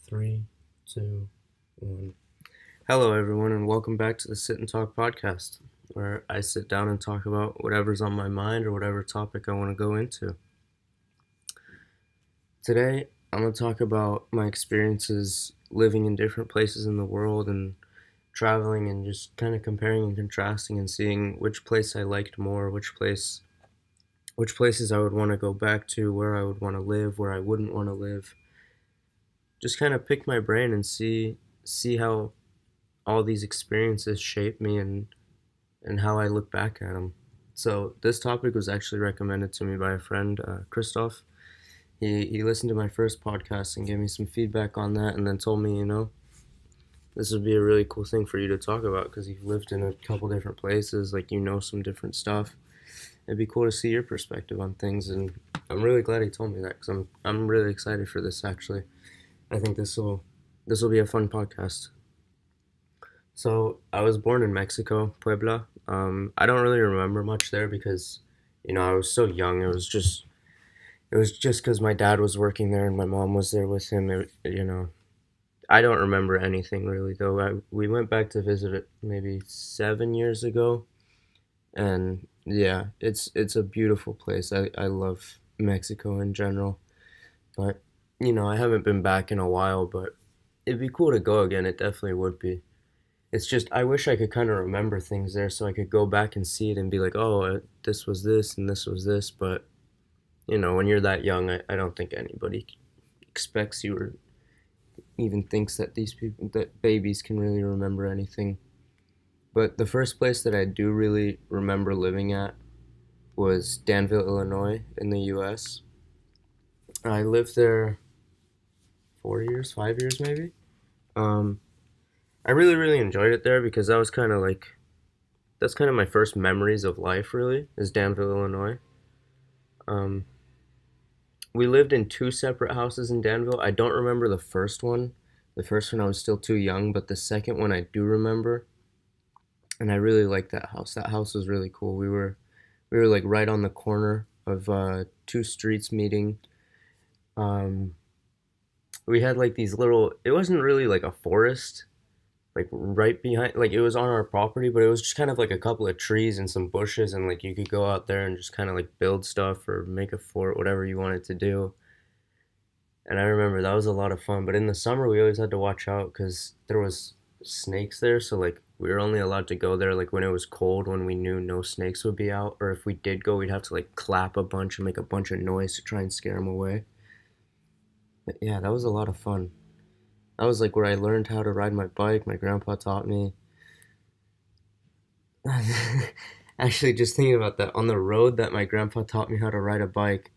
Three, two, one. Hello, everyone, and welcome back to the Sit and Talk podcast, where I sit down and talk about whatever's on my mind or whatever topic I want to go into. Today, I'm going to talk about my experiences living in different places in the world and traveling and just kind of comparing and contrasting and seeing which place I liked more, which places I would want to go back to, where I would want to live, where I wouldn't want to live. Just kind of pick my brain and see how all these experiences shape me and how I look back at them. So this topic was actually recommended to me by a friend, Christoph. He listened to my first podcast and gave me some feedback on that, and then told me, this would be a really cool thing for you to talk about because you've lived in a couple different places, like some different stuff. It'd be cool to see your perspective on things, and I'm really glad he told me that because I'm really excited for this. Actually, I think this will be a fun podcast. So I was born in Mexico, Puebla. I don't really remember much there because, I was so young. It was just because my dad was working there and my mom was there with him. I don't remember anything really though. We went back to visit it maybe 7 years ago, and yeah, it's a beautiful place. I love Mexico in general, but I haven't been back in a while. But it'd be cool to go again. It definitely would be. It's just I wish I could kind of remember things there so I could go back and see it and be like, oh, this was this and this was this. But when you're that young, I don't think anybody expects you or even thinks that that babies can really remember anything. But the first place that I do really remember living at was Danville, Illinois, in the U.S. I lived there 4 years, 5 years maybe. Um, I really, really enjoyed it there because that's kind of my first memories of life. Really, is Danville, Illinois. Um, we lived in two separate houses in Danville. I don't remember the first one. The first one I was still too young, but the second one I do remember, and I really liked that house. That house was really cool. We were like right on the corner of two streets meeting. Um, we had like these little. It wasn't really like a forest, like right behind, like it was on our property, but it was just kind of like a couple of trees and some bushes, and like you could go out there and just kind of like build stuff or make a fort, whatever you wanted to do. And I remember that was a lot of fun. But in the summer, we always had to watch out because there was snakes there. So like we were only allowed to go there like when it was cold, when we knew no snakes would be out. Or if we did go, we'd have to like clap a bunch and make a bunch of noise to try and scare them away. But yeah, that was a lot of fun. That was like where I learned how to ride my bike. My grandpa taught me. Actually, just thinking about that, on the road that my grandpa taught me how to ride a bike,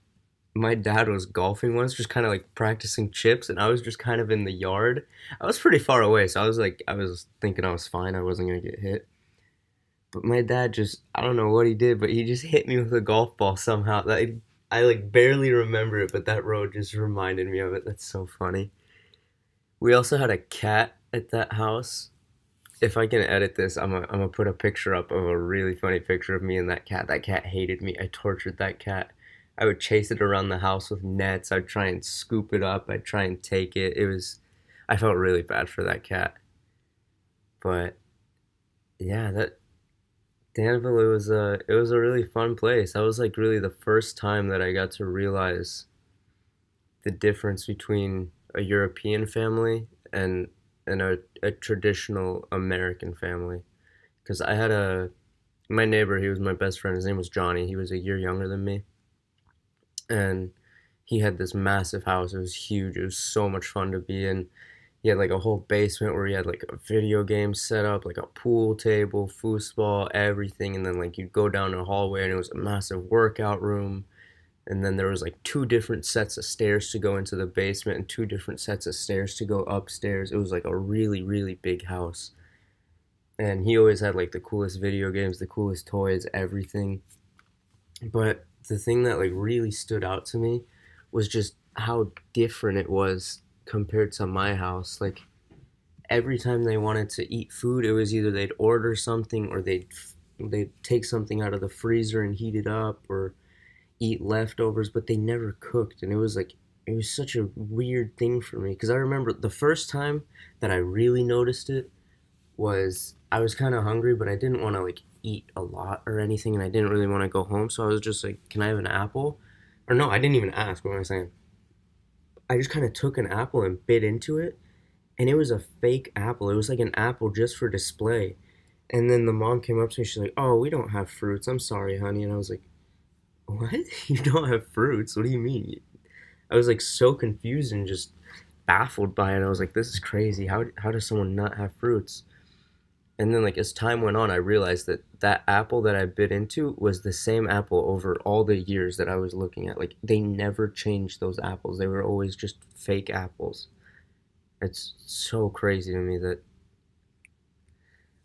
my dad was golfing once, just kind of like practicing chips, and I was just kind of in the yard. I was pretty far away, so I was thinking I was fine. I wasn't gonna get hit. But my dad just, I don't know what he did, but he just hit me with a golf ball somehow. I like barely remember it, but that road just reminded me of it. That's so funny. We also had a cat at that house. If I can edit this, I'm gonna put a picture up of a really funny picture of me and that cat. That cat hated me. I tortured that cat. I would chase it around the house with nets. I'd try and scoop it up. I'd try and take it. I felt really bad for that cat. But yeah, that Danville, it was a really fun place. That was like really the first time that I got to realize the difference between a European family and a traditional American family. Because my neighbor, he was my best friend. His name was Johnny. He was a year younger than me, and he had this massive house. It was huge. It was so much fun to be in. He had like a whole basement where he had like a video game set up, like a pool table, foosball, everything. And then like you'd go down a hallway and it was a massive workout room. And then there was like two different sets of stairs to go into the basement and two different sets of stairs to go upstairs. It was like a really, really big house. And he always had like the coolest video games, the coolest toys, everything. But the thing that like really stood out to me was just how different it was compared to my house. Like every time they wanted to eat food, it was either they'd order something or they'd take something out of the freezer and heat it up or eat leftovers, but they never cooked. And it was like it was such a weird thing for me because I remember the first time that I really noticed it was I was kind of hungry, but I didn't want to like eat a lot or anything, and I didn't really want to go home. So I was just like, "Can I have an apple?" Or no, I didn't even ask. What am I saying? I just kind of took an apple and bit into it, and it was a fake apple. It was like an apple just for display. And then the mom came up to me. She's like, "Oh, we don't have fruits. I'm sorry, honey." And I was like, "What? You don't have fruits? What do you mean?" I was like so confused and just baffled by it. I was like, "This is crazy. How does someone not have fruits?" And then like as time went on, I realized that that apple that I bit into was the same apple over all the years that I was looking at. Like they never changed those apples. They were always just fake apples. It's so crazy to me that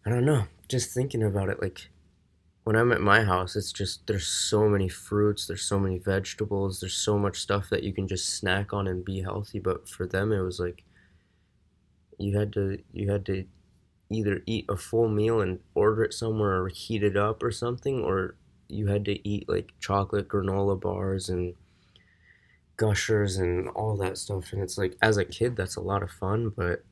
I don't know. Just thinking about it, like when I'm at my house, it's just there's so many fruits, there's so many vegetables, there's so much stuff that you can just snack on and be healthy. But for them, it was like you had to either eat a full meal and order it somewhere or heat it up or something, or you had to eat like chocolate granola bars and gushers and all that stuff. And it's like as a kid, that's a lot of fun, but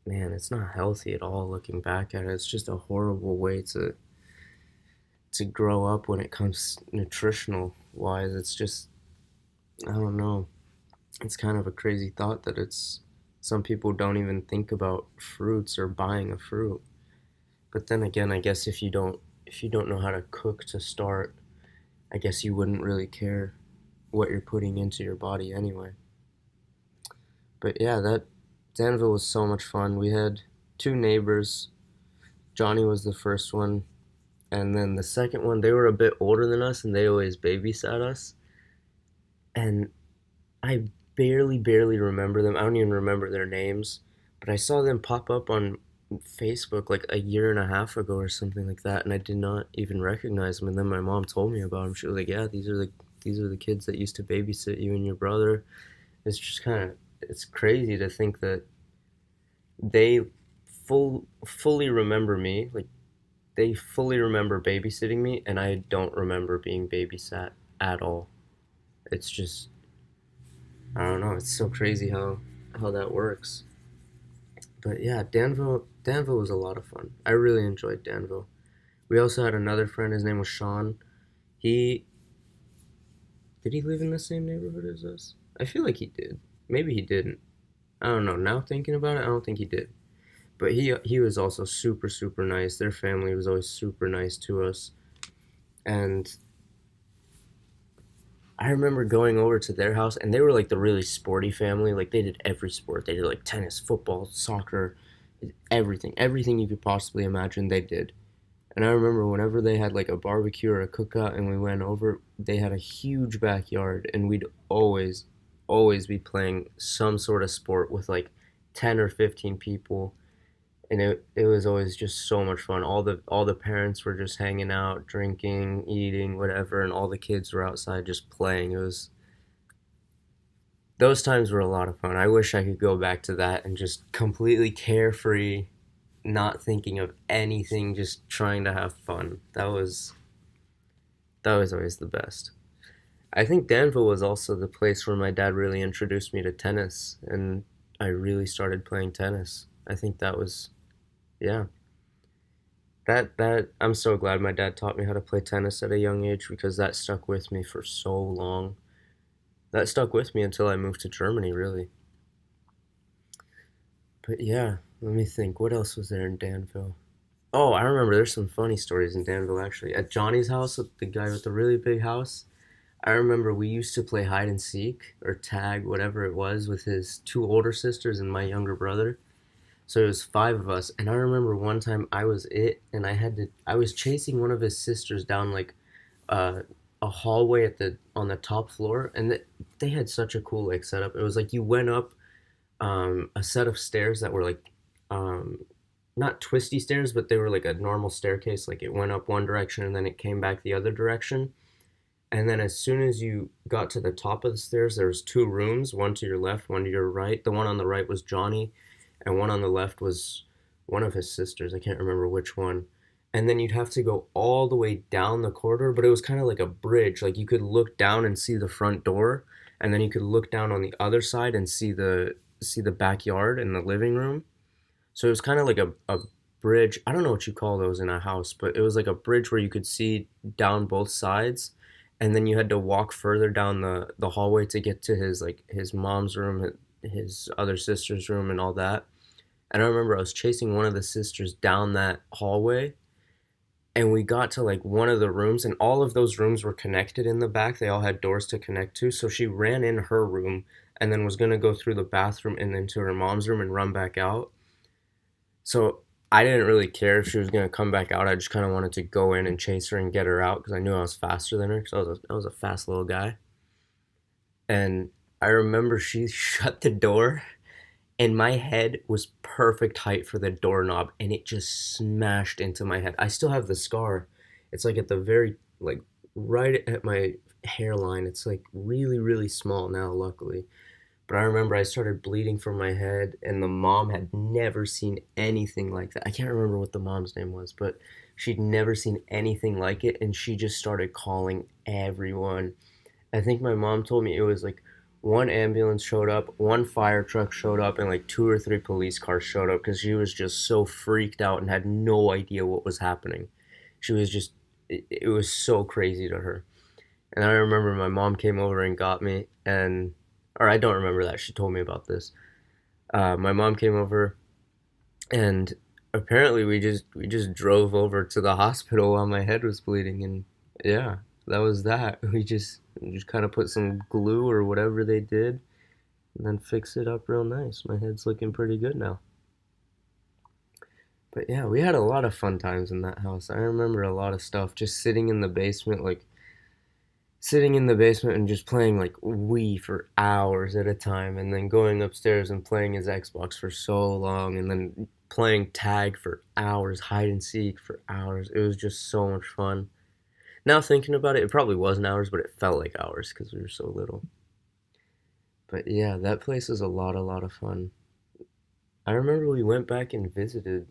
man, it's not healthy at all. Looking back at it, it's just a horrible way to grow up when it comes nutritional wise. It's just I don't know. It's kind of a crazy thought that it's some people don't even think about fruits or buying a fruit. But then again, I guess if you don't know how to cook to start, I guess you wouldn't really care what you're putting into your body anyway. But yeah, that Danville was so much fun. We had two neighbors. Johnny was the first one, and then the second one, they were a bit older than us and they always babysat us. And I barely remember them. I don't even remember their names, but I saw them pop up on Facebook like a year and a half ago or something like that, and I did not even recognize them. And then my mom told me about them. She was like, "Yeah, these are the kids that used to babysit you and your brother." It's just kind of it's crazy to think that they fully remember me. Like they fully remember babysitting me, and I don't remember being babysat at all. It's just I don't know. It's so crazy how that works. But yeah, Danville was a lot of fun. I really enjoyed Danville. We also had another friend. His name was Sean. He did he live in the same neighborhood as us? I feel like he did. Maybe he didn't. I don't know. Now thinking about it, I don't think he did. But he was also super nice. Their family was always super nice to us. And I remember going over to their house, and they were like the really sporty family. Like they did every sport. They did like tennis, football, soccer, everything you could possibly imagine. They did. And I remember whenever they had like a barbecue or a cookout, and we went over, they had a huge backyard, and we'd always be playing some sort of sport with like 10 or 15 people, and it was always just so much fun. All the parents were just hanging out, drinking, eating, whatever, and all the kids were outside just playing. It was those times were a lot of fun. I wish I could go back to that and just completely carefree, not thinking of anything, just trying to have fun. That was always the best. I think Danville was also the place where my dad really introduced me to tennis, and I really started playing tennis. I think that was yeah. That I'm so glad my dad taught me how to play tennis at a young age because that stuck with me for so long. That stuck with me until I moved to Germany, really. But yeah, let me think. What else was there in Danville? Oh, I remember there's some funny stories in Danville actually. At Johnny's house, the guy with the really big house, I remember we used to play hide and seek or tag, whatever it was, with his two older sisters and my younger brother. So it was five of us, and I remember one time I was it, and I was chasing one of his sisters down like uh, a hallway at the on the top floor, and they had such a cool like setup. It was like you went up a set of stairs that were like um, not twisty stairs, but they were like a normal staircase. Like it went up one direction and then it came back the other direction. And then as soon as you got to the top of the stairs, there was two rooms, one to your left, one to your right. The one on the right was Johnny, and one on the left was one of his sisters. I can't remember which one. And then you'd have to go all the way down the corridor, but it was kind of like a bridge. Like you could look down and see the front door, and then you could look down on the other side and see the backyard and the living room. So it was kind of like a bridge. I don't know what you call those in a house, but it was like a bridge where you could see down both sides, and then you had to walk further down the hallway to get to his like his mom's room, his other sister's room, and all that. And I remember I was chasing one of the sisters down that hallway, and we got to like one of the rooms, and all of those rooms were connected in the back. They all had doors to connect to. So she ran in her room and then was gonna go through the bathroom and into her mom's room and run back out. So I didn't really care if she was gonna come back out. I just kind of wanted to go in and chase her and get her out because I knew I was faster than her. Because I was a fast little guy. And I remember she shut the door, and my head was perfect height for the doorknob, and it just smashed into my head. I still have the scar. It's like at the very like right at my hairline. It's like really really small now, luckily. But I remember I started bleeding from my head, and the mom had never seen anything like that. I can't remember what the mom's name was, but she'd never seen anything like it, and she just started calling everyone. I think my mom told me it was like one ambulance showed up, one fire truck showed up, and like two or three police cars showed up because she was just so freaked out and had no idea what was happening. She was just, it was so crazy to her. And I remember my mom came over and got me, and, or I don't remember that. She told me about this. My mom came over, and apparently we just drove over to the hospital while my head was bleeding, and yeah, that was that. We just kind of put some glue or whatever they did, and then fix it up real nice. My head's looking pretty good now. But yeah, we had a lot of fun times in that house. I remember a lot of stuff just sitting in the basement, like sitting in the basement and just playing like Wii for hours at a time, and then going upstairs and playing his Xbox for so long, and then playing tag for hours, hide and seek for hours. It was just so much fun. Now thinking about it, it probably wasn't hours, but it felt like hours because we were so little. But yeah, that place is a lot of fun. I remember we went back and visited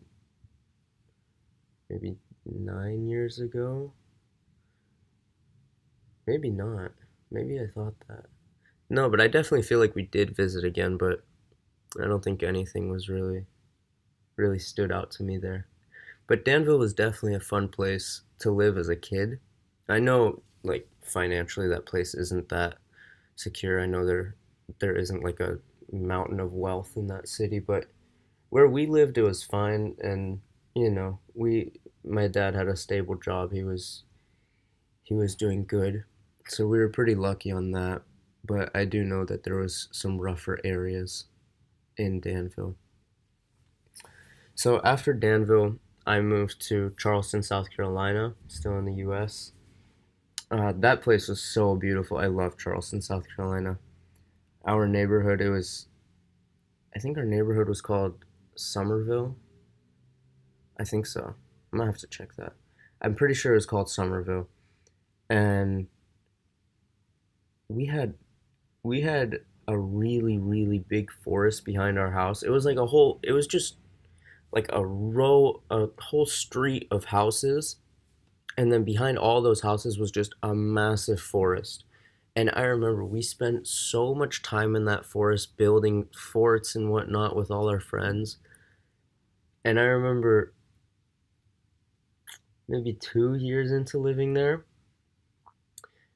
maybe 9 years ago. Maybe not. Maybe I thought that. No, but I definitely feel like we did visit again, but I don't think anything was really stood out to me there. But Danville was definitely a fun place to live as a kid. I know like financially that place isn't that secure. I know there isn't like a mountain of wealth in that city, but where we lived it was fine, and we my dad had a stable job. He was doing good. So we were pretty lucky on that. But I do know that there was some rougher areas in Danville. So after Danville, I moved to Charleston, South Carolina, still in the US. That place was so beautiful. I love Charleston, South Carolina. Our neighborhood, I think our neighborhood was called Somerville. I think so. I might have to check that. I'm pretty sure it was called Somerville. And we had we had a really really big forest behind our house. It was like a whole it was just like a whole street of houses, and then behind all those houses was just a massive forest. And I remember we spent so much time in that forest building forts and whatnot with all our friends. And I remember maybe 2 years into living there,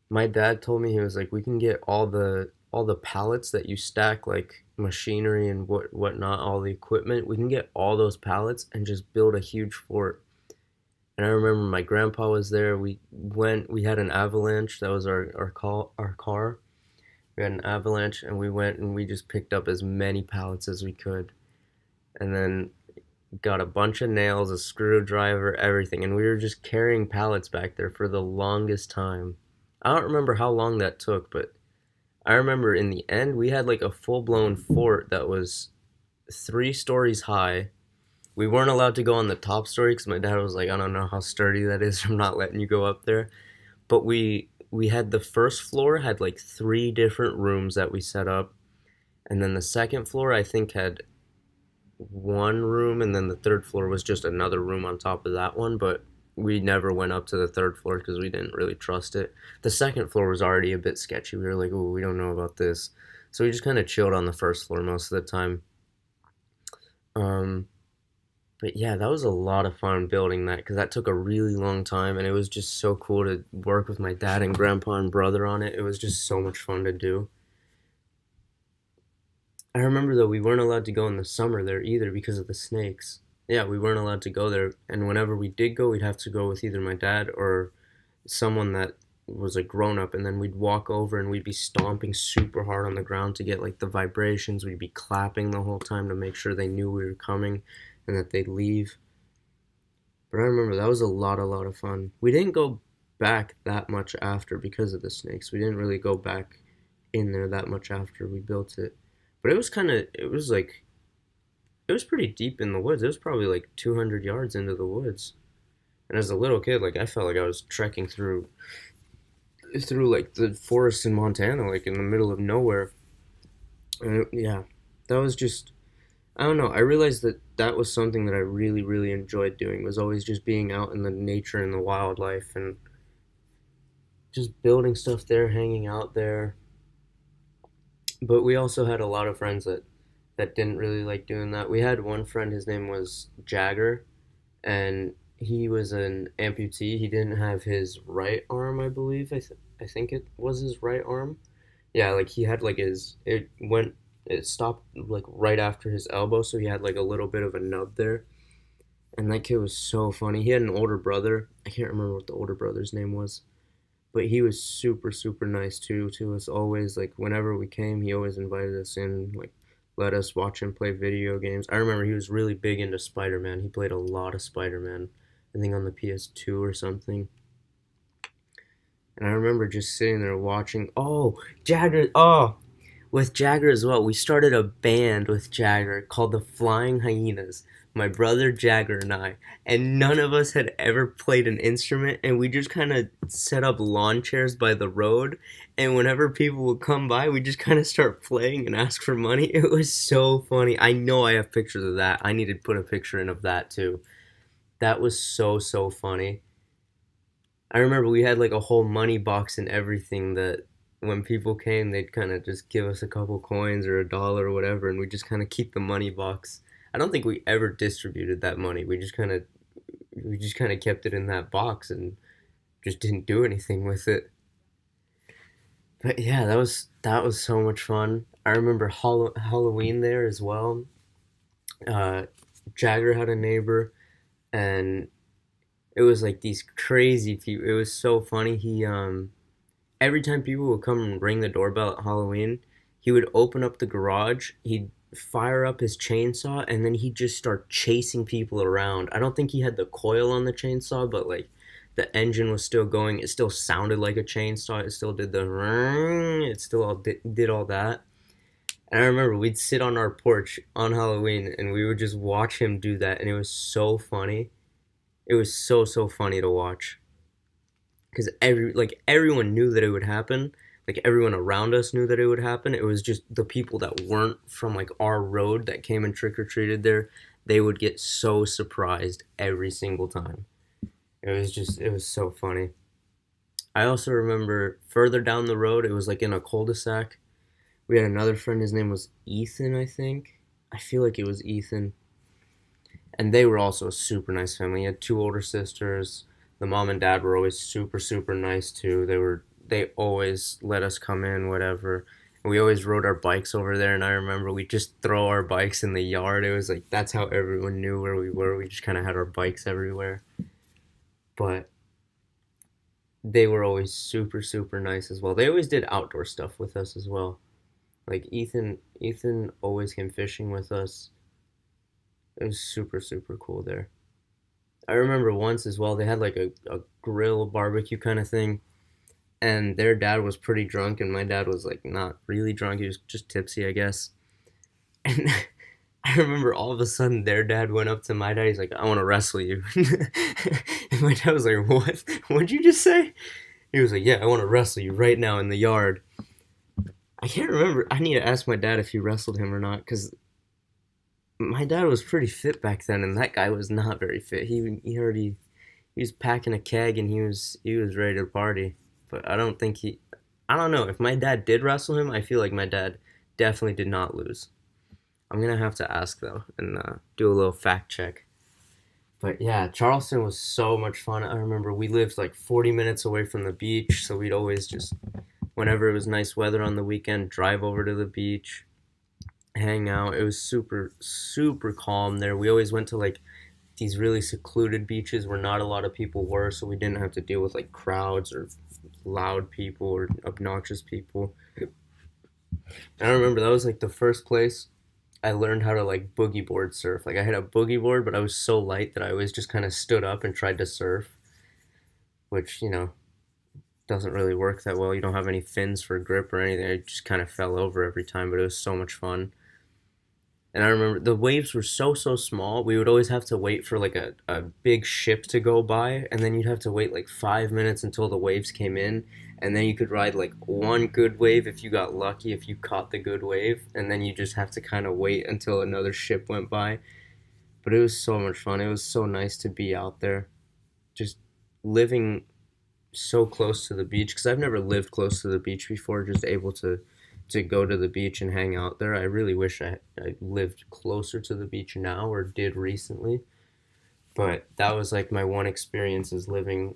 my dad told me, he was like, we can get all the pallets that you stack like machinery and whatnot, all the equipment. We can get all those pallets and just build a huge fort. And I remember my grandpa was there. We had an avalanche. That was our car. We had an avalanche, and we went and we just picked up as many pallets as we could. And then got a bunch of nails, a screwdriver, everything. And we were just carrying pallets back there for the longest time. I don't remember how long that took, but I remember in the end we had like a full blown fort that was 3 stories high. We weren't allowed to go on the top story because my dad was like, I don't know how sturdy that is from not letting you go up there. But we had the first floor had like 3 different rooms that we set up, and then the second floor I think had one room, and then the third floor was just another room on top of that one. But we never went up to the third floor because we didn't really trust it. The second floor was already a bit sketchy. We were like, oh, we don't know about this. So we just kind of chilled on the first floor most of the time. Um, but yeah, that was a lot of fun building that because that took a really long time and it was just so cool to work with my dad and grandpa and brother on it. It was just so much fun to do. I remember though we weren't allowed to go in the summer there either because of the snakes. Yeah, we weren't allowed to go there, and whenever we did go, we'd have to go with either my dad or someone that was a grown up, and then we'd walk over and we'd be stomping super hard on the ground to get like the vibrations. We'd be clapping the whole time to make sure they knew we were coming and that they'd leave. But I remember that was a lot of fun. We didn't go back that much after because of the snakes. We didn't really go back in there that much after we built it. But it was kind of, it was like, it was pretty deep in the woods. It was probably like 200 yards into the woods. And as a little kid, like I felt like I was trekking through like the forest in Montana, like in the middle of nowhere. And yeah, that was just, I don't know. I realized that that was something that I really, really enjoyed doing, was always just being out in the nature and the wildlife and just building stuff there, hanging out there. But we also had a lot of friends that didn't really like doing that. We had one friend, his name was Jagger, and he was an amputee. He didn't have his right arm, I believe. I think it was his right arm. Yeah, like he had like it stopped like right after his elbow, so he had like a little bit of a nub there. And that kid was so funny. He had an older brother. I can't remember what the older brother's name was, but he was super super nice too to us always. Like whenever we came, he always invited us in, like let us watch him play video games. I remember he was really big into Spider-Man. He played a lot of Spider-Man, I think on the PS2 or something. And I remember just sitting there watching. Oh, Jagger. Oh, with Jagger as well. We started a band with Jagger called the Flying Hyenas. My brother Jagger and I, and none of us had ever played an instrument, and we just kind of set up lawn chairs by the road. And whenever people would come by, we just kind of start playing and ask for money. It was so funny. I know I have pictures of that. I need to put a picture in of that too. That was so so funny. I remember we had like a whole money box and everything that when people came, they'd kind of just give us a couple coins or a dollar or whatever, and we just kind of keep the money box. I don't think we ever distributed that money. We just kind of kept it in that box and just didn't do anything with it. But yeah, that was so much fun. I remember Halloween there as well. Uh, Jagger had a neighbor, and it was like these crazy people. It was so funny. He every time people would come and ring the doorbell at Halloween, he would open up the garage, he'd fire up his chainsaw, and then he'd just start chasing people around. I don't think he had the coil on the chainsaw, but like the engine was still going. It still sounded like a chainsaw. It still did the ring. It still all did all that. And I remember we'd sit on our porch on Halloween and we would just watch him do that, and it was so funny. It was so so funny to watch because everyone knew that it would happen. Like everyone around us knew that it would happen. It was just the people that weren't from like our road that came and trick or treated there. They would get so surprised every single time. It was so funny. I also remember further down the road, it was like in a cul-de-sac. We had another friend. His name was Ethan, I think. I feel like it was Ethan. And they were also a super nice family. He had two older sisters. The mom and dad were always super super nice too. They always let us come in, whatever. And we always rode our bikes over there. And I remember we just throw our bikes in the yard. It was like that's how everyone knew where we were. We just kind of had our bikes everywhere. But they were always super super nice as well. They always did outdoor stuff with us as well. Like Ethan always came fishing with us. It was super super cool there. I remember once as well, they had like a grill barbecue kind of thing, and their dad was pretty drunk, and my dad was like not really drunk. He was just tipsy, I guess. And I remember all of a sudden their dad went up to my dad. He's like, "I want to wrestle you." And my dad was like, "What? What'd you just say?" He was like, "Yeah, I want to wrestle you right now in the yard." I can't remember. I need to ask my dad if he wrestled him or not, because my dad was pretty fit back then, and that guy was not very fit. He already he was packing a keg and he was ready to party. But I don't know if my dad did wrestle him. I feel like my dad definitely did not lose. I'm gonna have to ask though and do a little fact check. But yeah, Charleston was so much fun. I remember we lived like 40 minutes away from the beach, so we'd always just, whenever it was nice weather on the weekend, drive over to the beach, hang out. It was super, super calm there. We always went to like these really secluded beaches where not a lot of people were, so we didn't have to deal with like crowds or loud people or obnoxious people. And I remember that was like the first place I learned how to like boogie board surf. Like I had a boogie board, but I was so light that I always just kind of stood up and tried to surf, which, doesn't really work that well. You don't have any fins for grip or anything. I just kind of fell over every time, but it was so much fun. And I remember the waves were so, so small. We would always have to wait for like a big ship to go by, and then you'd have to wait like 5 minutes until the waves came in. And then you could ride like one good wave if you got lucky, if you caught the good wave. And then you just have to kind of wait until another ship went by. But it was so much fun. It was so nice to be out there, just living so close to the beach because I've never lived close to the beach before. Just able to go to the beach and hang out there. I really wish I lived closer to the beach now or did recently. But that was like my one experience is living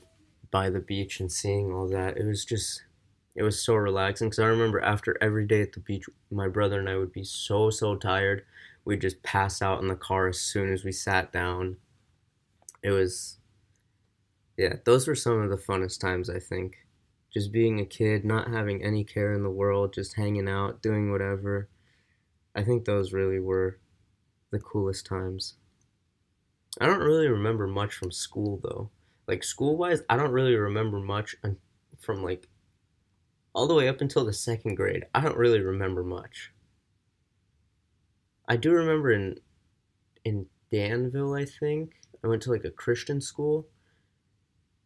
by the beach and seeing all that. It was so relaxing because I remember after every day at the beach, my brother and I would be so, so tired. We'd just pass out in the car as soon as we sat down. It was, yeah, those were some of the funnest times, I think. Just being a kid, not having any care in the world, just hanging out, doing whatever. I think those really were the coolest times. I don't really remember much from school though. Like school wise, I don't really remember much from like all the way up until the second grade. I don't really remember much. I do remember in Danville, I think. I went to like a Christian school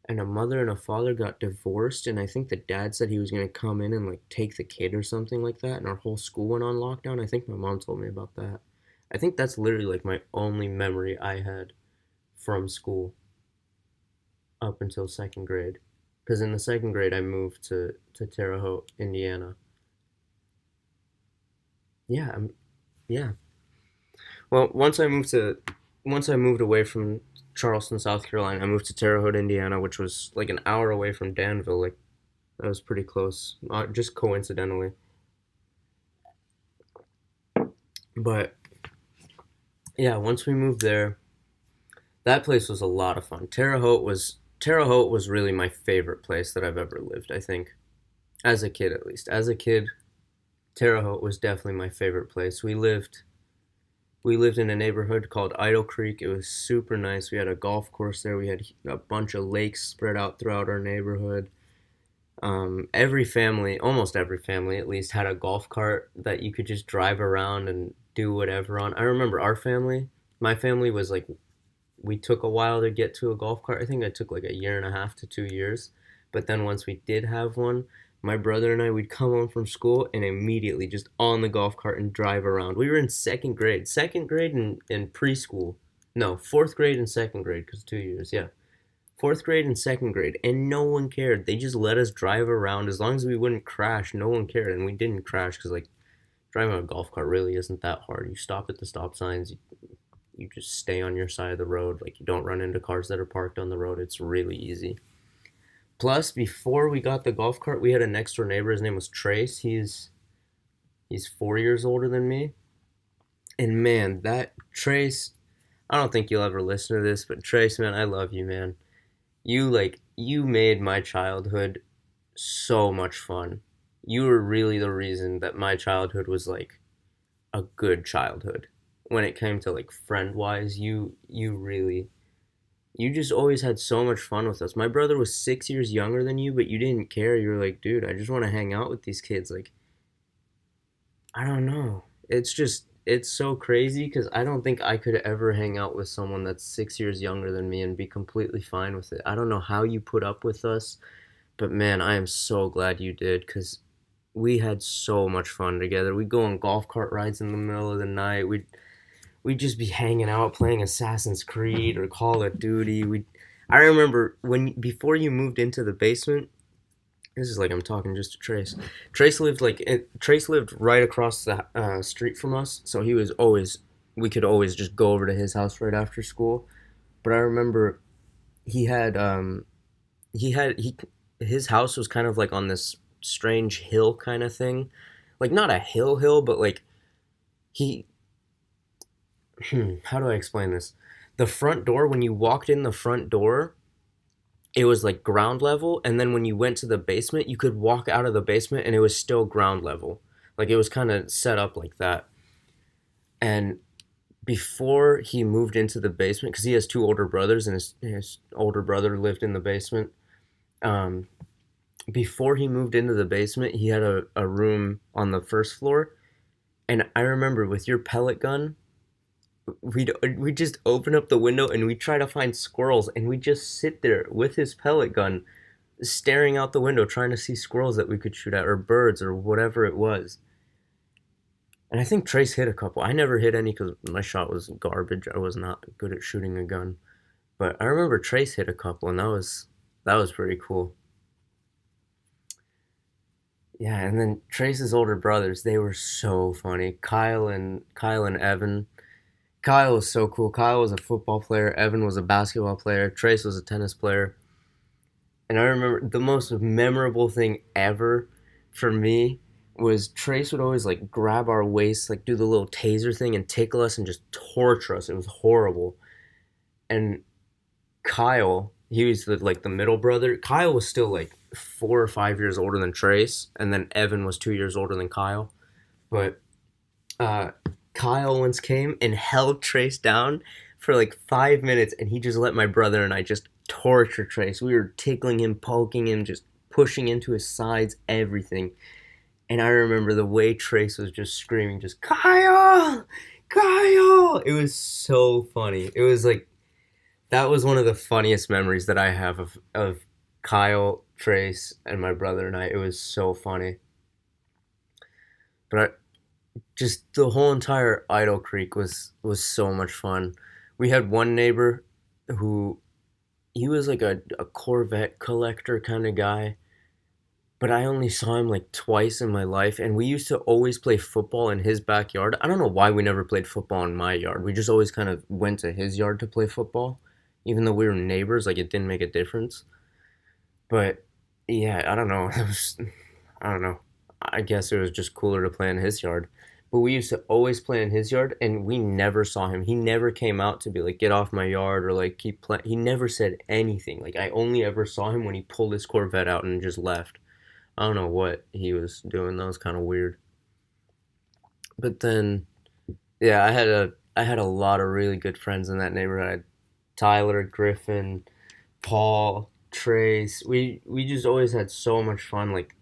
and a mother and a father got divorced and I think the dad said he was going to come in and like take the kid or something like that and our whole school went on lockdown. I think my mom told me about that. I think that's literally like my only memory I had from school up until second grade. Because in the second grade, I moved to Terre Haute, Indiana. Yeah, yeah. Well, once I moved away from Charleston, South Carolina, I moved to Terre Haute, Indiana, which was like an hour away from Danville. Like that was pretty close, just coincidentally. But yeah, once we moved there, that place was a lot of fun. Terre Haute was really my favorite place that I've ever lived. I think as a kid, at least as a kid, Terre Haute was definitely my favorite place. We lived in a neighborhood called Idle Creek. It was super nice. We had a golf course there. We had a bunch of lakes spread out throughout our neighborhood. Almost every family at least, had a golf cart that you could just drive around and do whatever on. I remember my family was like, we took a while to get to a golf cart. I think I took like a year and a half to 2 years. But then once we did have one, my brother and I, we'd come home from school and immediately just on the golf cart and drive around. We were in second grade and preschool. No, fourth grade and second grade because 2 years, yeah. Fourth grade and second grade, and no one cared. They just let us drive around as long as we wouldn't crash. No one cared, and we didn't crash because like driving a golf cart really isn't that hard. You stop at the stop signs, you just stay on your side of the road. Like you don't run into cars that are parked on the road. It's really easy. Plus, before we got the golf cart, we had a next door neighbor. His name was Trace. He's 4 years older than me. And man, that Trace, I don't think you'll ever listen to this, but Trace, man, I love you, man. You made my childhood so much fun. You were really the reason that my childhood was like a good childhood. When it came to like friend wise, you really you just always had so much fun with us. My brother was 6 years younger than you, but you didn't care. You were like, dude, I just want to hang out with these kids. Like, I don't know. It's so crazy because I don't think I could ever hang out with someone that's 6 years younger than me and be completely fine with it. I don't know how you put up with us, but man, I am so glad you did because we had so much fun together. We'd go on golf cart rides in the middle of the night. We'd just be hanging out playing Assassin's Creed or Call of Duty. I remember when before you moved into the basement. This is like I'm talking just to Trace. Trace lived right across the street from us, so he was always we could always just go over to his house right after school. But I remember he had he had he his house was kind of like on this strange hill kind of thing, like not a hill, but like he how do I explain this? The front door, when you walked in the front door, it was like ground level, and then when you went to the basement, you could walk out of the basement and it was still ground level. Like it was kind of set up like that. And before he moved into the basement, because he has two older brothers and his older brother lived in the basement. Um, Before he moved into the basement, he had a room on the first floor. And I remember with your pellet gun, we'd just open up the window and we try to find squirrels, and we just sit there with his pellet gun staring out the window trying to see squirrels that we could shoot at or birds or whatever it was. And I think Trace hit a couple. I never hit any because my shot was garbage. I was not good at shooting a gun. But I remember Trace hit a couple, and that was pretty cool. Yeah, and then Trace's older brothers, they were so funny. Kyle and Evan. Kyle was so cool. Kyle was a football player. Evan was a basketball player. Trace was a tennis player. And I remember the most memorable thing ever for me was Trace would always like grab our waist, like do the little taser thing and tickle us and just torture us. It was horrible. And Kyle, he was the middle brother. Kyle was still like 4 or 5 years older than Trace, and then Evan was 2 years older than Kyle. But uh, Kyle once came and held Trace down for like 5 minutes, and he just let my brother and I just torture Trace. We were tickling him, poking him, just pushing into his sides, everything. And I remember the way Trace was just screaming, just Kyle, Kyle. It was so funny. It was like that was one of the funniest memories that I have of Kyle, Trace, and my brother and I. It was so funny. But just the whole entire Idle Creek was so much fun. We had one neighbor who he was like a Corvette collector kind of guy, but I only saw him like twice in my life, and we used to always play football in his backyard. I don't know why we never played football in my yard. We just always kind of went to his yard to play football, even though we were neighbors. Like it didn't make a difference. But yeah, I don't know. It was, I don't know. I guess it was just cooler to play in his yard. But we used to always play in his yard, and we never saw him. He never came out to be like, get off my yard or like keep playing. He never said anything. Like I only ever saw him when he pulled his Corvette out and just left. I don't know what he was doing. That was kind of weird. But then, yeah, I had a lot of really good friends in that neighborhood. I had Tyler, Griffin, Paul, Trace. We just always had so much fun. Like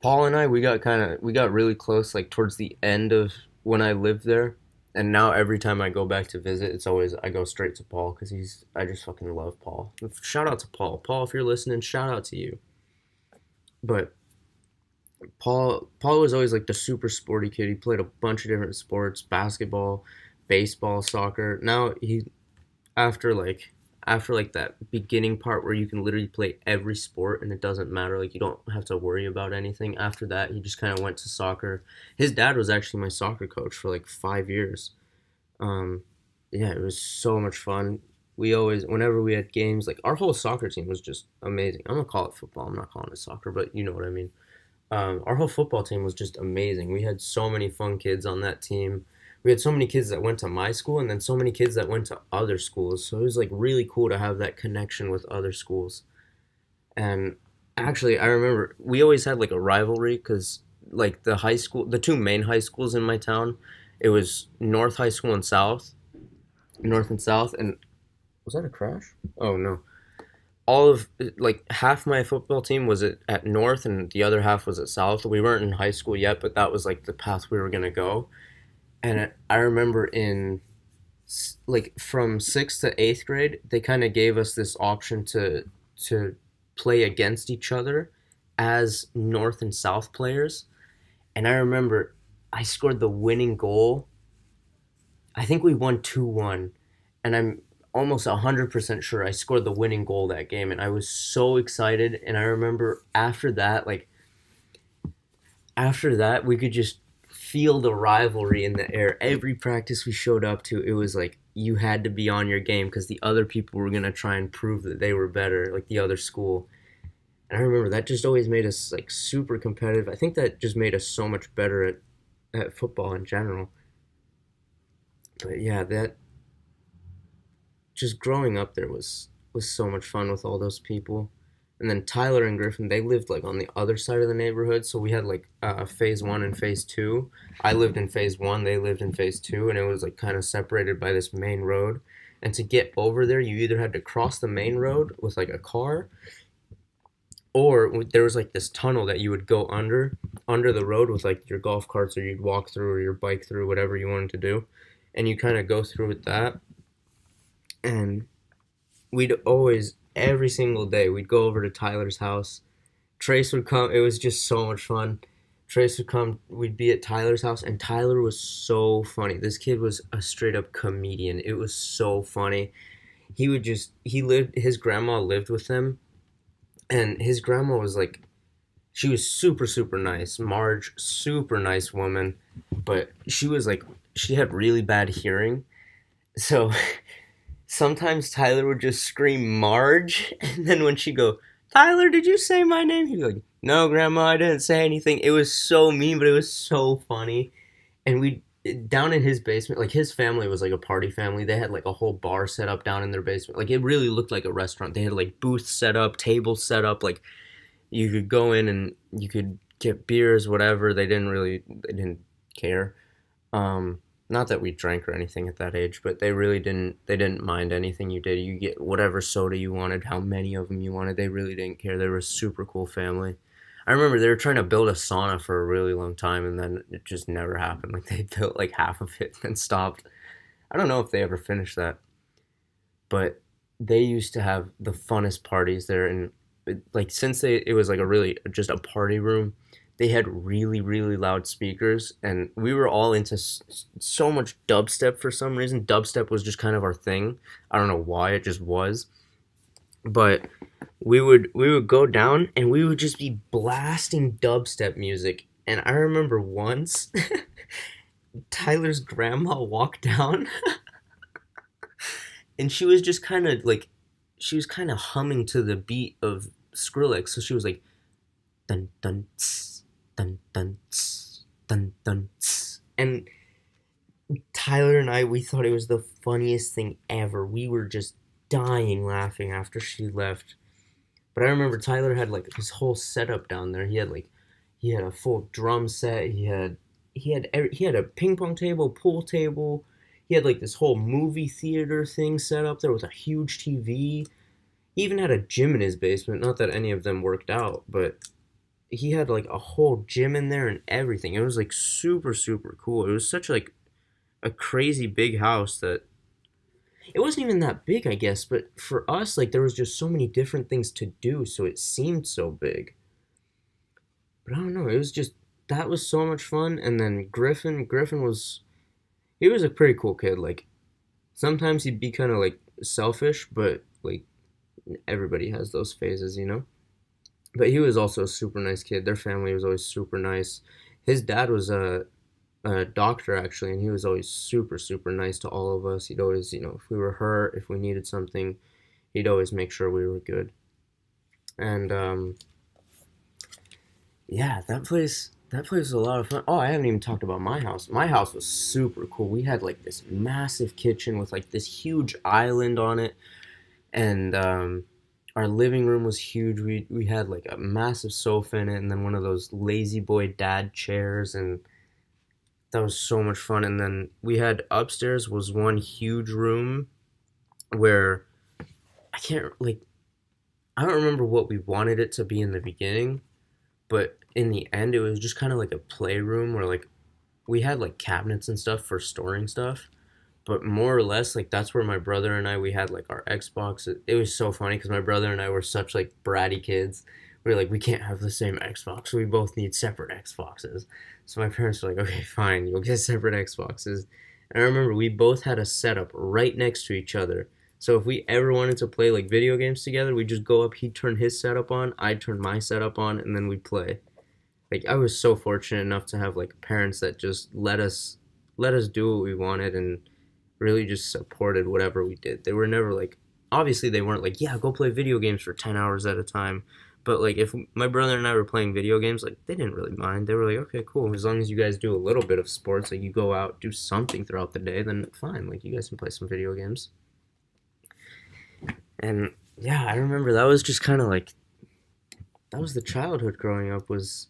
Paul and I, we got really close like towards the end of when I lived there. And now every time I go back to visit, it's always I go straight to Paul because he's I just fucking love Paul. Shout out to Paul. Paul, if you're listening, shout out to you. But Paul was always like the super sporty kid. He played a bunch of different sports, basketball, baseball, soccer. Now he after like that beginning part where you can literally play every sport and it doesn't matter, like you don't have to worry about anything. After that, he just kind of went to soccer. His dad was actually my soccer coach for like 5 years. Um yeah, it was so much fun. We always whenever we had games, like our whole soccer team was just amazing. I'm gonna call it football. I'm not calling it soccer, but you know what I mean. Our whole football team was just amazing. We had so many fun kids on that team. We had so many kids that went to my school and then so many kids that went to other schools. So it was like really cool to have that connection with other schools. And actually, I remember we always had like a rivalry because like the two main high schools in my town, it was North High School and North and South. And was that a crash? Oh no, all of like half my football team was at North and the other half was at South. We weren't in high school yet, but that was like the path we were gonna go. And I remember like from sixth to eighth grade, they kind of gave us this option to play against each other as North and South players. And I remember I scored the winning goal. I think we won 2-1, and I'm almost 100% sure I scored the winning goal that game, and I was so excited. And I remember after that we could just feel the rivalry in the air. Every practice we showed up to, it was like you had to be on your game because the other people were going to try and prove that they were better, like the other school. And I remember that just always made us like super competitive. I think that just made us so much better at football in general. But yeah, that just growing up there was so much fun with all those people. And then Tyler and Griffin, they lived like on the other side of the neighborhood, so we had like phase one and phase two. I lived in phase one, they lived in phase two, and it was like kind of separated by this main road. And to get over there, you either had to cross the main road with like a car, or there was like this tunnel that you would go under the road with like your golf carts, or you'd walk through, or your bike through, whatever you wanted to do. And you kind of go through with that. And we'd always, every single day, we'd go over to Tyler's house. Trace would come. It was just so much fun. Trace would come. We'd be at Tyler's house, and Tyler was so funny. This kid was a straight up comedian. It was so funny. His grandma lived with them, and his grandma was like, she was super, super nice. Marge, super nice woman, but she had really bad hearing. So sometimes Tyler would just scream Marge, and then when she'd go, Tyler, did you say my name? He'd be like, no, Grandma, I didn't say anything. It was so mean, but it was so funny. And we down in his basement, like his family was like a party family. They had like a whole bar set up down in their basement. Like it really looked like a restaurant. They had like booths set up, tables set up. Like you could go in and you could get beers, whatever. They didn't care. Um, Not that we drank or anything at that age, but they didn't mind anything you did. You get whatever soda you wanted, how many of them you wanted. They really didn't care. They were a super cool family. I remember they were trying to build a sauna for a really long time, and then it just never happened. Like they built like half of it and stopped. I don't know if they ever finished that, but they used to have the funnest parties there. And like since it was like a really just a party room, they had really, really loud speakers, and we were all into so much dubstep for some reason. Dubstep was just kind of our thing. I don't know why, it just was. But we would go down and we would just be blasting dubstep music. And I remember once Tyler's grandma walked down and she was kind of humming to the beat of Skrillex. So she was like dun dun tss, dun dun tss, dun dun tss. And Tyler and I, we thought it was the funniest thing ever. We were just dying laughing after she left. But I remember Tyler had like his whole setup down there. He had a full drum set. He had a ping pong table, pool table. He had like this whole movie theater thing set up there with a huge TV. He even had a gym in his basement. Not that any of them worked out, but he had like a whole gym in there and everything. It was like super, super cool. It was such like a crazy big house that it wasn't even that big, I guess, but for us, like there was just so many different things to do, so it seemed so big. But I don't know, it was just that was so much fun. And then Griffin was he was a pretty cool kid. Like sometimes he'd be kind of like selfish, but like everybody has those phases, you know. But he was also a super nice kid. Their family was always super nice. His dad was a doctor actually, and he was always super super nice to all of us. He'd always, you know, if we were hurt, if we needed something, he'd always make sure we were good. And yeah, that place was a lot of fun. Oh, I haven't even talked about my house. My house was super cool. We had like this massive kitchen with like this huge island on it, and our living room was huge. We had like a massive sofa in it, and then one of those lazy boy dad chairs, and that was so much fun. And then we had upstairs was one huge room where I can't like I don't remember what we wanted it to be in the beginning, but in the end it was just kind of like a playroom where like we had like cabinets and stuff for storing stuff, but more or less like that's where my brother and I we had like our Xbox. It was so funny because my brother and I were such like bratty kids. We were like we can't have the same Xbox. We both need separate Xboxes. So my parents were like, okay, fine, you'll get separate Xboxes. And I remember we both had a setup right next to each other. So if we ever wanted to play like video games together, we'd just go up, he'd turn his setup on, I'd turn my setup on, and then we'd play. Like I was so fortunate enough to have like parents that just let us do what we wanted and really just supported whatever we did. They were never like, obviously they weren't like, yeah, go play video games for 10 hours at a time. But like if my brother and I were playing video games, like they didn't really mind. They were like, okay, cool. As long as you guys do a little bit of sports, like you go out, do something throughout the day, then fine. Like you guys can play some video games. And yeah, I remember that was just kind of like that was the childhood growing up was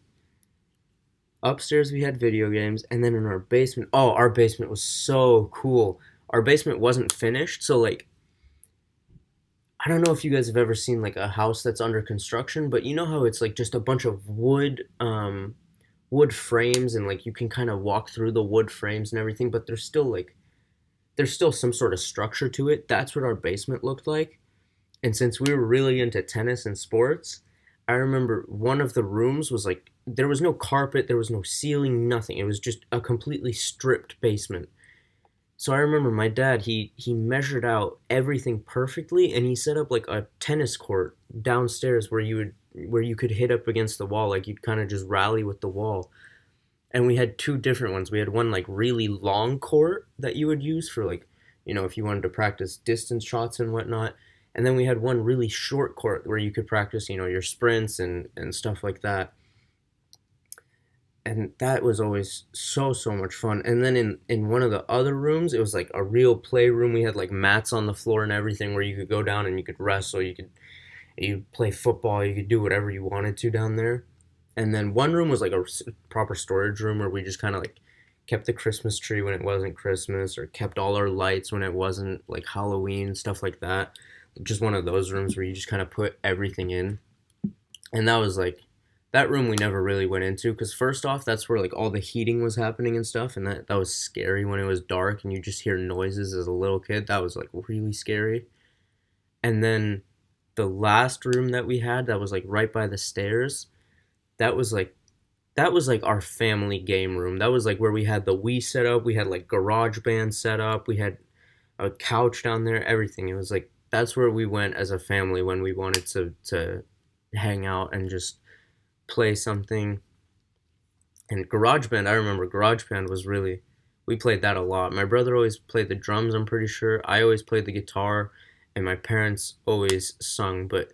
upstairs we had video games, and then in our basement, oh, our basement was so cool. Our basement wasn't finished, so like I don't know if you guys have ever seen like a house that's under construction, but you know how it's like just a bunch of wood frames, and like you can kind of walk through the wood frames and everything, but there's still some sort of structure to it. That's what our basement looked like. And since we were really into tennis and sports, I remember one of the rooms was like there was no carpet, there was no ceiling, nothing. It was just a completely stripped basement. So I remember my dad, he measured out everything perfectly, and he set up like a tennis court downstairs where you could hit up against the wall, like you'd kind of just rally with the wall. And we had two different ones. We had one like really long court that you would use for like, if you wanted to practice distance shots and whatnot. And then we had one really short court where you could practice, your sprints and stuff like that. And that was always so much fun. And then in one of the other rooms, it was like a real playroom. We had like mats on the floor and everything where you could go down and you could wrestle, you play football, you could do whatever you wanted to down there. And then one room was like a proper storage room where we just kind of like kept the Christmas tree when it wasn't Christmas, or kept all our lights when it wasn't like Halloween, stuff like that. Just one of those rooms where you just kind of put everything in. And that was like that room we never really went into, because first off, that's where like all the heating was happening and stuff, and that was scary when it was dark and you just hear noises as a little kid. That was like really scary. And then the last room that we had that was like right by the stairs, that was like our family game room. That was like where we had the Wii set up, we had like garage band set up, we had a couch down there, everything. It was like that's where we went as a family when we wanted to hang out and just play something. And GarageBand, I remember GarageBand was really, we played that a lot. My brother always played the drums, I'm pretty sure. I always played the guitar, and my parents always sung. But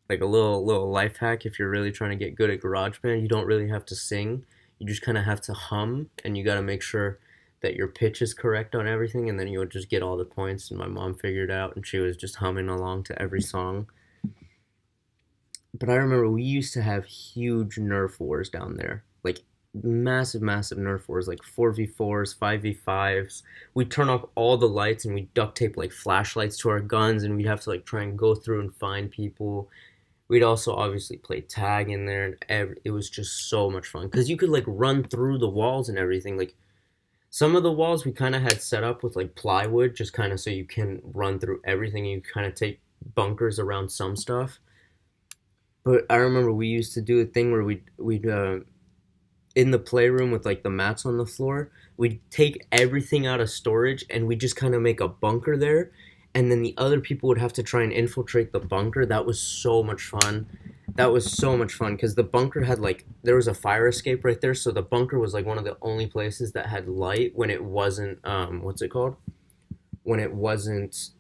like a little life hack, if you're really trying to get good at GarageBand, you don't really have to sing. You just kind of have to hum, and you got to make sure that your pitch is correct on everything, and then you'll just get all the points. And my mom figured it out, and she was just humming along to every song. But I remember we used to have huge Nerf wars down there. Like massive Nerf wars, like 4v4s, 5v5s. We'd turn off all the lights and we'd duct tape like flashlights to our guns, and we'd have to like try and go through and find people. We'd also obviously play tag in there, and it was just so much fun because you could like run through the walls and everything. Like some of the walls we kind of had set up with like plywood, just kind of so you can run through everything. You kind of take bunkers around some stuff. But I remember we used to do a thing where we'd in the playroom with like the mats on the floor, we'd take everything out of storage and we just kind of make a bunker there, and then the other people would have to try and infiltrate the bunker. That was so much fun. That was so much fun because the bunker had like there was a fire escape right there, so the bunker was like one of the only places that had light when it wasn't what's it called? When it wasn't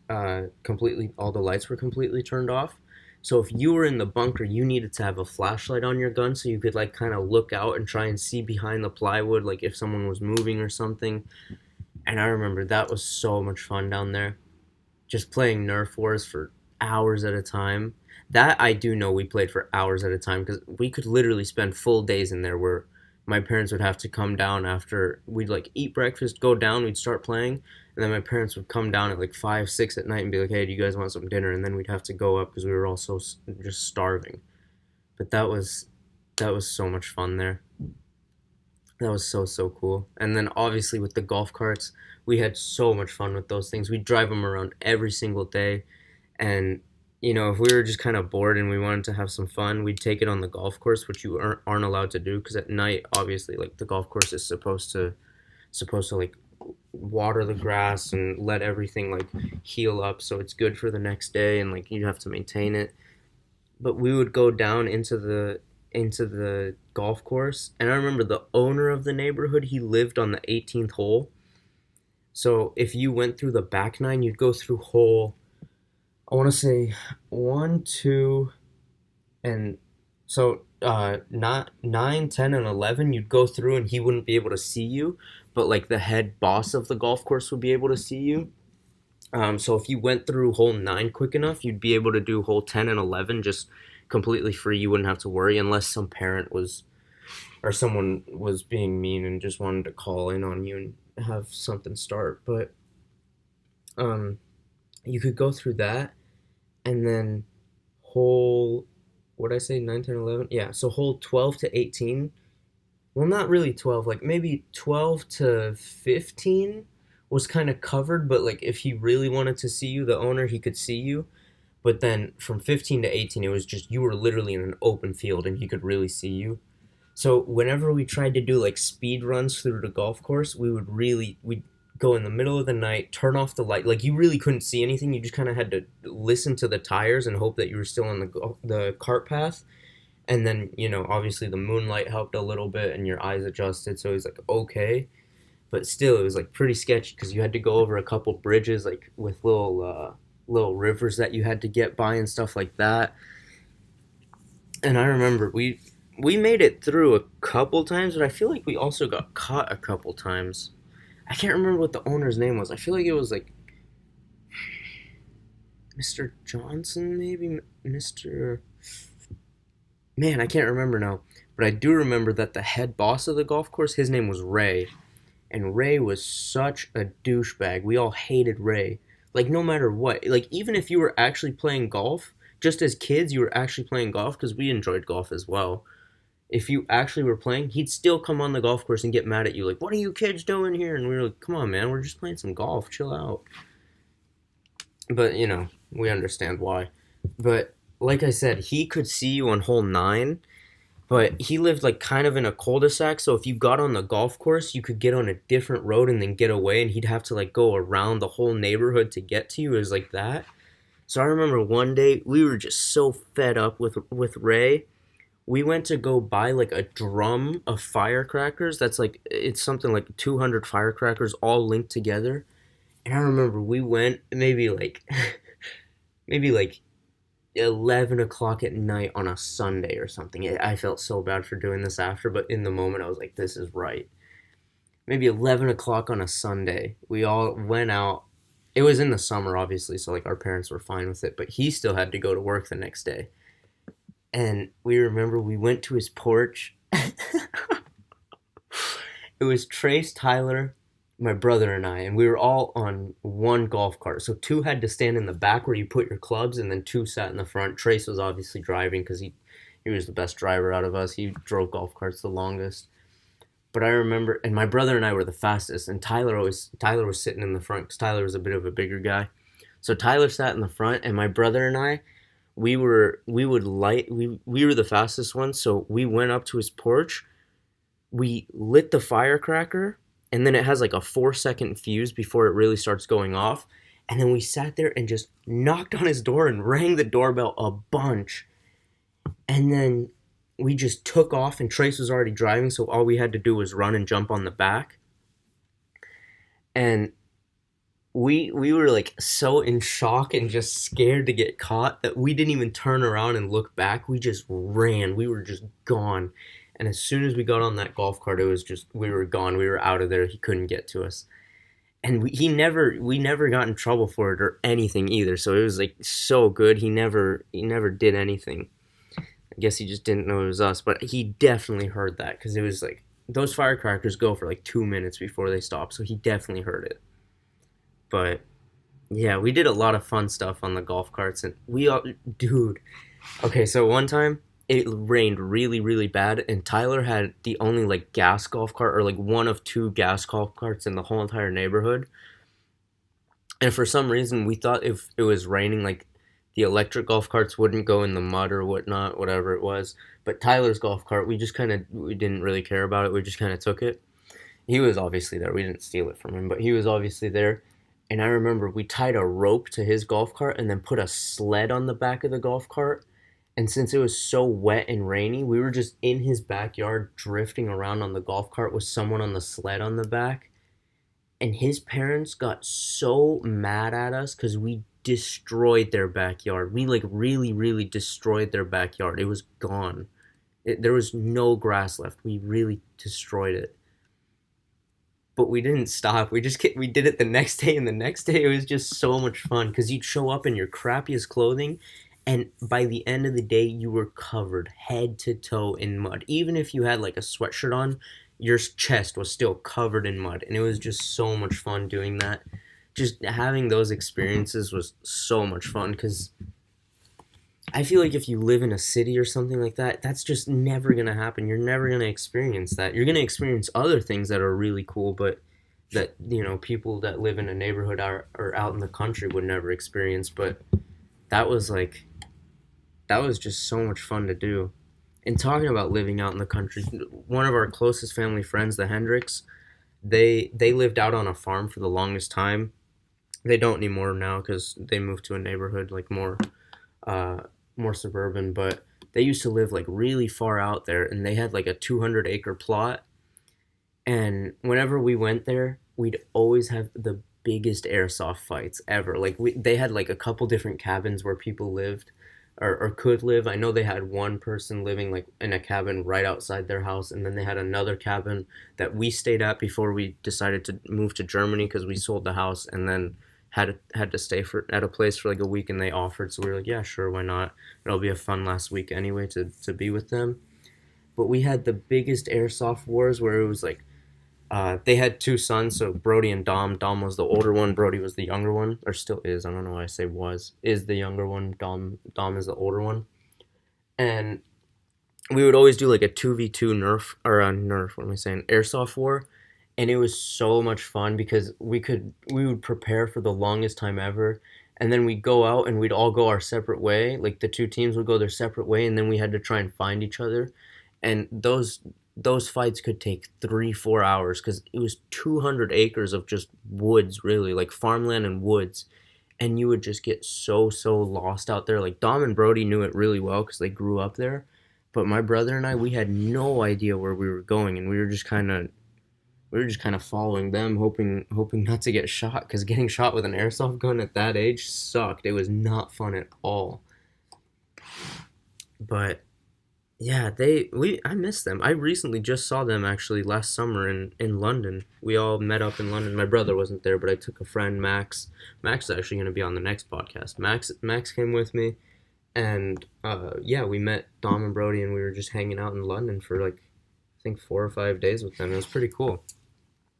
completely all the lights were completely turned off. So if you were in the bunker, you needed to have a flashlight on your gun so you could like kind of look out and try and see behind the plywood, like if someone was moving or something. And I remember that was so much fun down there, just playing Nerf wars for hours at a time. That I do know we played for hours at a time because we could literally spend full days in there where my parents would have to come down after we'd like eat breakfast, go down, we'd start playing, and then my parents would come down at like 5, 6 at night and be like, "Hey, do you guys want some dinner?" And then we'd have to go up because we were all so just starving. But that was so much fun there. That was so cool. And then obviously with the golf carts, we had so much fun with those things. We'd drive them around every single day, and if we were just kind of bored and we wanted to have some fun, we'd take it on the golf course, which you aren't allowed to do because at night, obviously, like the golf course is supposed to like water the grass and let everything like heal up so it's good for the next day, and like you have to maintain it. But we would go down into the golf course, and I remember the owner of the neighborhood, he lived on the 18th hole. So if you went through the back nine, you'd go through hole, I want to say, one, two, and so not 9, 10, and 11, you'd go through and he wouldn't be able to see you, but like the head boss of the golf course would be able to see you. So if you went through hole 9 quick enough, you'd be able to do hole 10 and 11 just completely free. You wouldn't have to worry unless some parent was, or someone was being mean and just wanted to call in on you and have something start. But um, you could go through that, and then hole, what did I say, 9, 10, 11? Yeah, so hole 12 to 18. Well, not really 12, like maybe 12 to 15 was kind of covered, but like if he really wanted to see you, the owner, he could see you. But then from 15 to 18, it was just you were literally in an open field and he could really see you. So whenever we tried to do like speed runs through the golf course, we'd go in the middle of the night, turn off the light. Like you really couldn't see anything. You just kind of had to listen to the tires and hope that you were still on the cart path. And then, obviously the moonlight helped a little bit and your eyes adjusted, so it was like okay. But still, it was like pretty sketchy because you had to go over a couple bridges like with little rivers that you had to get by and stuff like that. And I remember we made it through a couple times, but I feel like we also got caught a couple times. I can't remember what the owner's name was. I feel like it was like Mr. Johnson, maybe Mr. Man, I can't remember now. But I do remember that the head boss of the golf course, his name was Ray. And Ray was such a douchebag. We all hated Ray. Like, no matter what. Like, even if you were actually playing golf, just as kids, you were actually playing golf, because we enjoyed golf as well. If you actually were playing, he'd still come on the golf course and get mad at you. Like, what are you kids doing here? And we were like, come on, man, we're just playing some golf. Chill out. But, we understand why. But, like I said, he could see you on hole 9, but he lived like kind of in a cul-de-sac, so if you got on the golf course, you could get on a different road and then get away, and he'd have to like go around the whole neighborhood to get to you. It was like that. So I remember one day we were just so fed up with Ray. We went to go buy like a drum of firecrackers. That's like it's something like 200 firecrackers all linked together. And I remember we went maybe like 11 o'clock at night on a Sunday or something. I felt so bad for doing this after, but in the moment I was like, this is right. Maybe 11 o'clock on a Sunday. We all went out. It was in the summer, obviously, so like our parents were fine with it, but he still had to go to work the next day. And we remember we went to his porch. It was Trace, Tyler, my brother, and I, and we were all on one golf cart. So two had to stand in the back where you put your clubs, and then two sat in the front. Trace was obviously driving because he was the best driver out of us. He drove golf carts the longest. But I remember, and my brother and I were the fastest, and Tyler was sitting in the front because Tyler was a bit of a bigger guy. So Tyler sat in the front, and my brother and I, we were the fastest ones. So we went up to his porch, we lit the firecracker, and then it has like a 4-second fuse before it really starts going off. And then we sat there and just knocked on his door and rang the doorbell a bunch. And then we just took off, and Trace was already driving, so all we had to do was run and jump on the back. And we were like so in shock and just scared to get caught that we didn't even turn around and look back. We just ran. We were just gone. And as soon as we got on that golf cart, it was just we were gone. We were out of there. He couldn't get to us. And we never got in trouble for it or anything either. So it was like so good. He never did anything. I guess he just didn't know it was us, but he definitely heard that because it was like those firecrackers go for like 2 minutes before they stop, so he definitely heard it. But yeah, we did a lot of fun stuff on the golf carts, and we all, dude. Okay, so one time it rained really, really bad, and Tyler had the only like gas golf cart, or like one of two gas golf carts in the whole entire neighborhood. And for some reason, we thought if it was raining, like the electric golf carts wouldn't go in the mud or whatnot, whatever it was. But Tyler's golf cart, we didn't really care about it. We just kind of took it. He was obviously there. We didn't steal it from him, but he was obviously there. And I remember we tied a rope to his golf cart and then put a sled on the back of the golf cart. And since it was so wet and rainy, we were just in his backyard drifting around on the golf cart with someone on the sled on the back. And his parents got so mad at us because we destroyed their backyard. We like really, really destroyed their backyard. It was gone. There was no grass left. We really destroyed it, but we didn't stop. We did it the next day, and the next day it was just so much fun because you'd show up in your crappiest clothing, and by the end of the day you were covered head to toe in mud. Even if you had like a sweatshirt on, your chest was still covered in mud, and it was just so much fun doing that. Just having those experiences was so much fun because I feel like if you live in a city or something like that, that's just never going to happen. You're never going to experience that. You're going to experience other things that are really cool, but that, people that live in a neighborhood or out in the country would never experience. But that was like, that was just so much fun to do. And talking about living out in the country, one of our closest family friends, the Hendricks, they lived out on a farm for the longest time. They don't anymore now because they moved to a neighborhood like uh, more suburban, but they used to live like really far out there, and they had like a 200-acre plot. And whenever we went there, we'd always have the biggest airsoft fights ever. Like they had like a couple different cabins where people lived or could live. I know they had one person living like in a cabin right outside their house, and then they had another cabin that we stayed at before we decided to move to Germany because we sold the house, and then had to stay for at a place for like a week, and they offered, so we were like, yeah, sure, why not? It'll be a fun last week anyway to be with them. But we had the biggest airsoft wars where it was like they had two sons, so Brody and Dom. Dom was the older one, Brody was the younger one, or still is. I don't know why I say was. Is the younger one. Dom is the older one. And we would always do like a 2v2 Nerf, or a Nerf, what am I saying? Airsoft war. And it was so much fun because we would prepare for the longest time ever. And then we'd go out and we'd all go our separate way. Like the two teams would go their separate way, and then we had to try and find each other. And those fights could take 3 4 hours because it was 200 acres of just woods, really like farmland and woods. And you would just get so lost out there. Like Dom and Brody knew it really well because they grew up there, but my brother and I, we had no idea where we were going, and we were just kind of following them, hoping not to get shot because getting shot with an airsoft gun at that age sucked. It was not fun at all. But yeah, I miss them. I recently just saw them actually last summer in London. We all met up in London. My brother wasn't there, but I took a friend, Max. Max is actually going to be on the next podcast. Max came with me, and yeah, we met Dom and Brody, and we were just hanging out in London for like I think 4 or 5 days with them. It was pretty cool.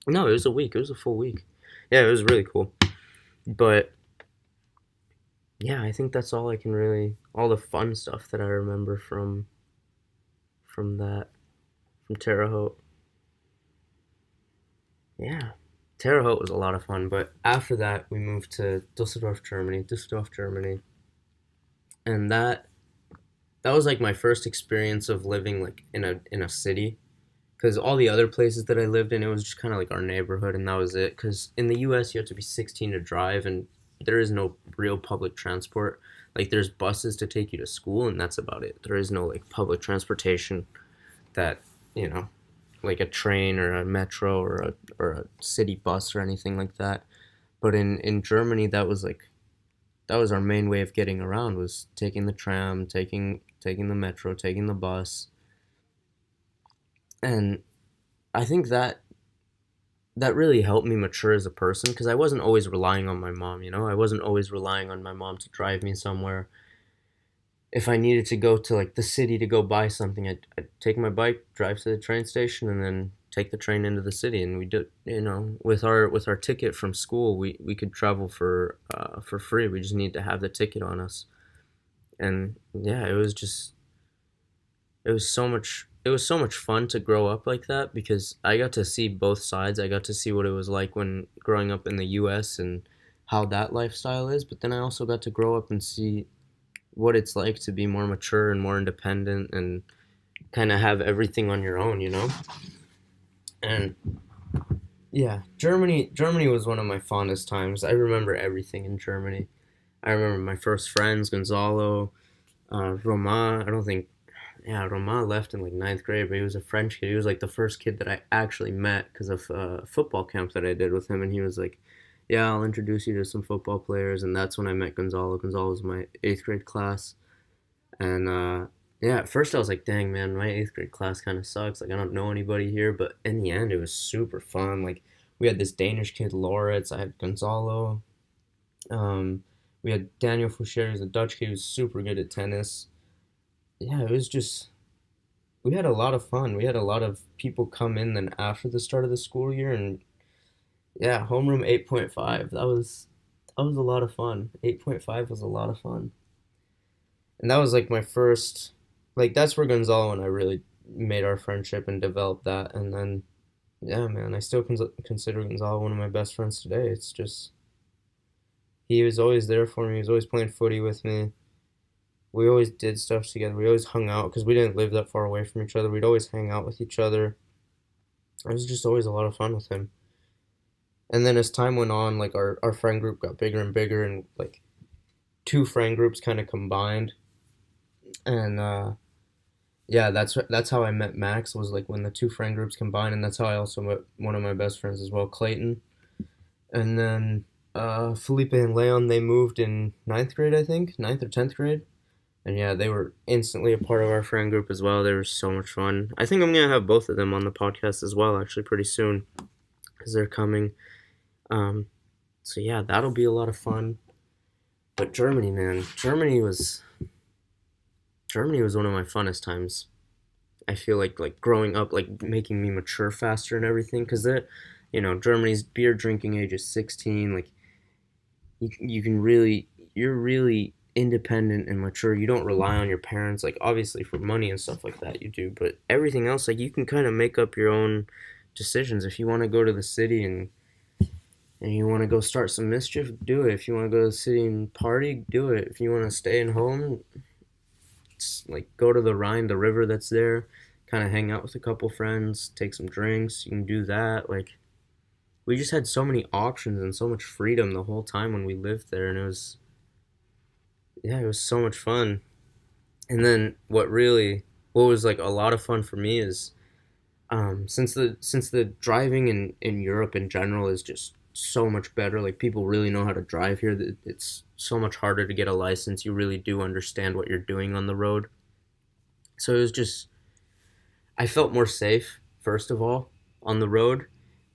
No, it was a week. It was a full week. Yeah, it was really cool. But yeah, I think that's all I can really all the fun stuff that I remember from that from Terre Haute. Yeah. Terre Haute was a lot of fun, but after that we moved to Düsseldorf, Germany, and that was like my first experience of living like in a city because all the other places that I lived in, it was just kind of like our neighborhood, and that was it. Because in the U.S., you have to be 16 to drive, and there is no real public transport. Like there's buses to take you to school, and that's about it. There is no like public transportation that you know, like a train or a metro or a city bus or anything like that. But in Germany, that was our main way of getting around was taking the tram, taking the metro, taking the bus, and I think that really helped me mature as a person because I wasn't always relying on my mom, I wasn't always relying on my mom to drive me somewhere. If I needed to go to like the city to go buy something, I'd take my bike, drive to the train station, and then take the train into the city. And we did, with our ticket from school, we could travel for free. We just need to have the ticket on us. And yeah, it was so much fun to grow up like that because I got to see both sides. I got to see what it was like when growing up in the US and how that lifestyle is, but then I also got to grow up and see what it's like to be more mature and more independent and kind of have everything on your own. And Yeah, Germany was one of my fondest times. I remember everything in Germany. I remember my first friends, Gonzalo, Roma. I don't think, yeah, Roma left in like ninth grade, but he was a French kid. He was like the first kid that I actually met because of a football camp that I did with him, and he was like, "Yeah, I'll introduce you to some football players," and that's when I met Gonzalo. Gonzalo was my eighth grade class, and yeah, at first I was like, "Dang man, my eighth grade class kind of sucks. Like I don't know anybody here," but in the end, it was super fun. Like we had this Danish kid, Loritz. I had Gonzalo. Um, we had Daniel Foucher, who's a Dutch kid who's super good at tennis. Yeah, it was just we had a lot of fun. We had a lot of people come in then after the start of the school year, and yeah, homeroom 8.5. That was a lot of fun. 8.5 was a lot of fun. And that was like my first like that's where Gonzalo and I really made our friendship and developed that. And then yeah, man, I still consider Gonzalo one of my best friends today. It's just he was always there for me. He was always playing footy with me. We always did stuff together. We always hung out because we didn't live that far away from each other. We'd always hang out with each other. It was just always a lot of fun with him. And then as time went on, like our friend group got bigger and bigger, and like two friend groups kind of combined. And yeah, that's how I met Max, was like when the two friend groups combined, and that's how I also met one of my best friends as well, Clayton. And then Felipe and Leon, they moved in ninth grade, I think, ninth or tenth grade. And yeah, they were instantly a part of our friend group as well. They were so much fun. I think I'm gonna have both of them on the podcast as well, actually, pretty soon, because they're coming. Um, so yeah, that'll be a lot of fun. But Germany, man, Germany was one of my funnest times. I feel like growing up, like making me mature faster and everything, because that, Germany's beer drinking age is 16. Like you can really you're really independent and mature. You don't rely on your parents, like obviously for money and stuff like that you do, but everything else, like you can kind of make up your own decisions. If you want to go to the city and you want to go start some mischief, do it. If you want to go to the city and party, do it. If you want to stay at home, like go to the Rhine, the river that's there, kind of hang out with a couple friends, take some drinks. You can do that. Like we just had so many options and so much freedom the whole time when we lived there, and it was so much fun. And then what was like a lot of fun for me is since the driving in Europe in general is just so much better. Like people really know how to drive here. It's so much harder to get a license. You really do understand what you're doing on the road. So it was just I felt more safe first of all on the road,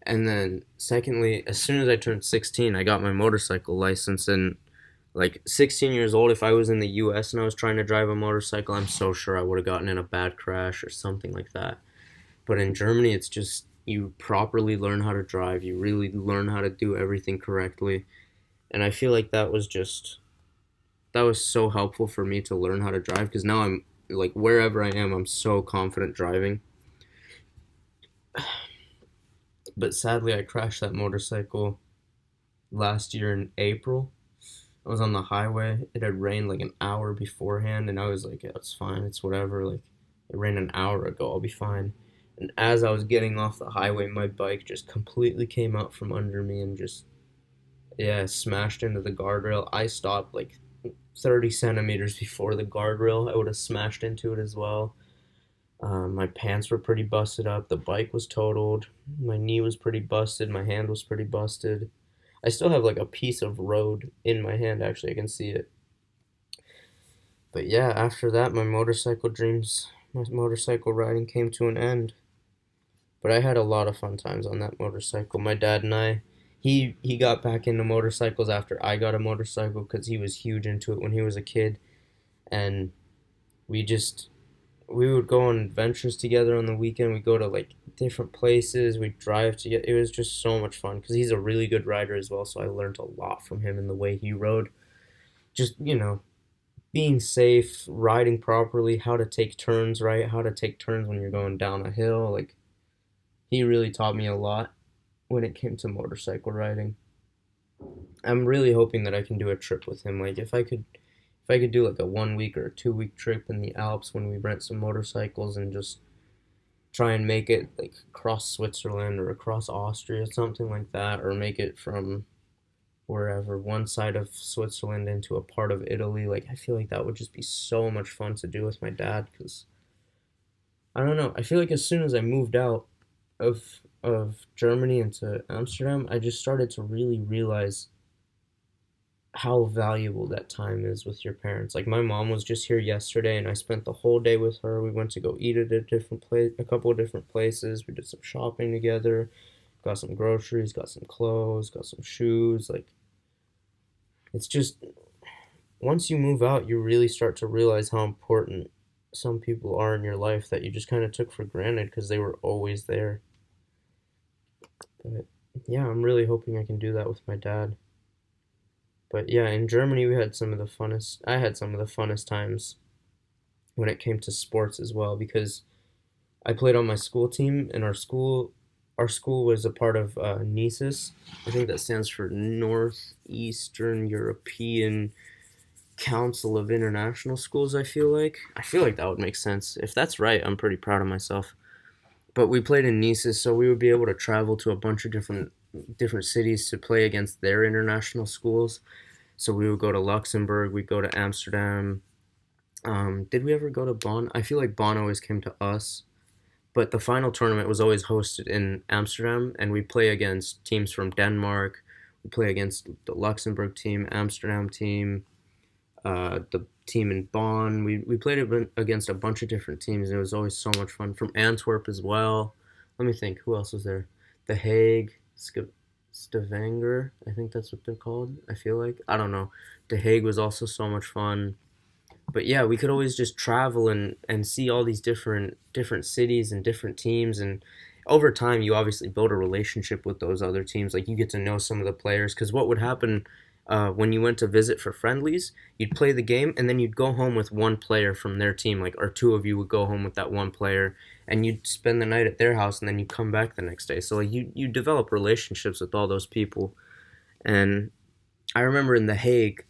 and then secondly, as soon as I turned 16, I got my motorcycle license. And like 16 years old, if I was in the US and I was trying to drive a motorcycle, I'm so sure I would have gotten in a bad crash or something like that. But in Germany, it's just you properly learn how to drive, you really learn how to do everything correctly. And I feel like that was so helpful for me to learn how to drive, because now I'm like wherever I am, I'm so confident driving. But sadly, I crashed that motorcycle last year in April. I was on the highway. It had rained like an hour beforehand, and I was like, yeah, it's fine. It's whatever. Like, it rained an hour ago. I'll be fine. And as I was getting off the highway, my bike just completely came out from under me and just, yeah, smashed into the guardrail. I stopped like 30 centimeters before the guardrail. I would have smashed into it as well. My pants were pretty busted up. The bike was totaled. My knee was pretty busted. My hand was pretty busted. I still have like a piece of road in my hand. Actually, I can see it. But yeah, after that, my motorcycle riding came to an end. But I had a lot of fun times on that motorcycle. My dad and he got back into motorcycles after I got a motorcycle because he was huge into it when he was a kid, and we just we would go on adventures together on the weekend. We'd go to like different places. We'd drive together. It was just so much fun because he's a really good rider as well. So I learned a lot from him in the way he rode. Just, being safe, riding properly, how to take turns right, how to take turns when you're going down a hill. Like, he really taught me a lot when it came to motorcycle riding. I'm really hoping that I can do a trip with him. Like, if I could do like a 1 week or a 2 week trip in the Alps when we rent some motorcycles and just try and make it like across Switzerland or across Austria, something like that, or make it from wherever, one side of Switzerland into a part of Italy. Like, I feel like that would just be so much fun to do with my dad because I don't know. I feel like as soon as I moved out of Germany into Amsterdam, I just started to really realize how valuable that time is with your parents. Like my mom was just here yesterday and I spent the whole day with her. We went to go eat at a different place, a couple of different places. We did some shopping together, got some groceries, got some clothes, got some shoes. Like it's just once you move out, you really start to realize how important some people are in your life that you just kind of took for granted because they were always there. But yeah, I'm really hoping I can do that with my dad. But yeah, in Germany we had some of the funnest. I had some of the funnest times when it came to sports as well because I played on my school team and our school was a part of NESIS. I think that stands for Northeastern European Council of International Schools. I feel like that would make sense. If that's right, I'm pretty proud of myself. But we played in NESIS, so we would be able to travel to a bunch of different cities to play against their international schools. So we would go to Luxembourg, we'd go to Amsterdam. Did we ever go to Bonn? I feel like Bonn always came to us, but the final tournament was always hosted in Amsterdam, and we play against teams from Denmark. We play against the Luxembourg team, Amsterdam team, the team in Bonn. We played against a bunch of different teams, and it was always so much fun. From Antwerp as well. Let me think, who else was there? The Hague, Stavanger, I think that's what they're called. I feel like I don't know. The Hague was also so much fun. But yeah, we could always just travel and see all these different cities and different teams, and over time you obviously build a relationship with those other teams. Like you get to know some of the players because what would happen when you went to visit for friendlies, you'd play the game and then you'd go home with one player from their team, like or two of you would go home with that one player, and you'd spend the night at their house and then you'd come back the next day. So like you develop relationships with all those people, and I remember in The Hague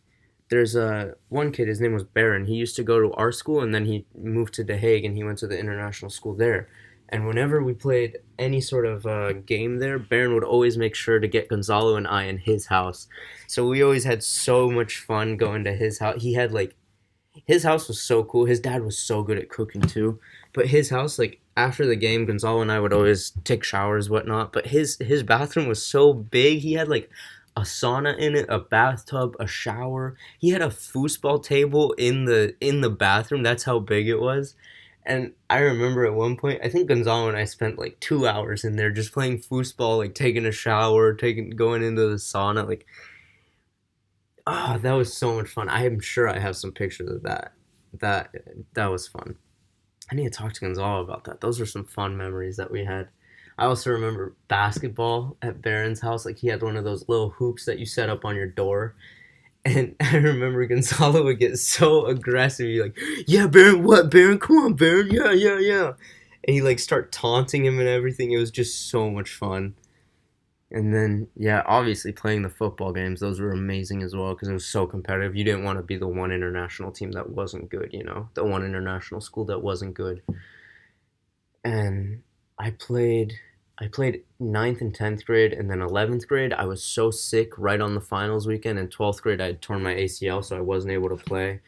there's a one kid. His name was Baron. He used to go to our school, and then he moved to The Hague, and he went to the international school there. And whenever we played any sort of game there, Baron would always make sure to get Gonzalo and I in his house. So we always had so much fun going to his house. He had like his house was so cool. His dad was so good at cooking too. But his house, like after the game, Gonzalo and I would always take showers, whatnot. But his bathroom was so big. He had like a sauna in it, a bathtub, a shower. He had a foosball table in the bathroom. That's how big it was. And I remember at one point, I think Gonzalo and I spent like 2 hours in there just playing foosball, like taking a shower, taking going into the sauna. Like, oh, that was so much fun. I am sure I have some pictures of that. That that was fun. I need to talk to Gonzalo about that. Those are some fun memories that we had. I also remember basketball at Baron's house. Like he had one of those little hoops that you set up on your door. And I remember Gonzalo would get so aggressive. He'd be like, "Yeah, Baron, what, Baron? Come on, Baron. Yeah, yeah, yeah." And he like start taunting him and everything. It was just so much fun. And then, yeah, obviously playing the football games, those were amazing as well because it was so competitive. You didn't want to be the one international team that wasn't good, the one international school that wasn't good. And I played I played ninth and 10th grade, and then 11th grade I was so sick right on the finals weekend. In 12th grade I had torn my ACL, so I wasn't able to play.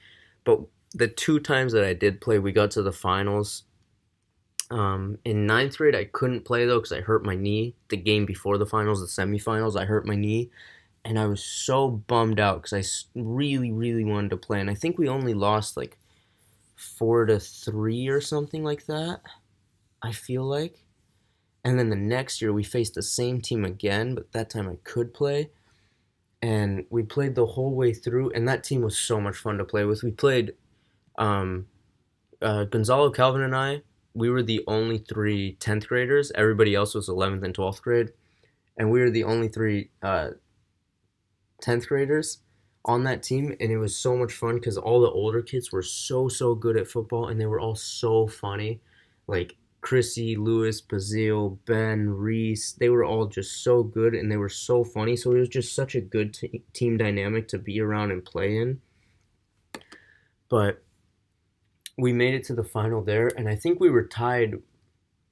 But the two times that I did play, we got to the finals. In ninth grade I couldn't play though because I hurt my knee. The game before the finals, the semifinals, I hurt my knee, and I was so bummed out because really, really wanted to play. And I think we only lost like 4-3 or something like that. I feel like. And then the next year we faced the same team again, but that time I could play. And we played the whole way through, and that team was so much fun to play with. We played um, Gonzalo, Calvin, and I. We were the only three 10th graders. Everybody else was 11th and 12th grade. And we were the only three 10th graders on that team. And it was so much fun because all the older kids were so, so good at football, and they were all so funny. Like, Chrissy, Lewis, Bazile, Ben, Reese, they were all just so good and they were so funny. So it was just such a good team dynamic to be around and play in. But we made it to the final there, and I think we were tied.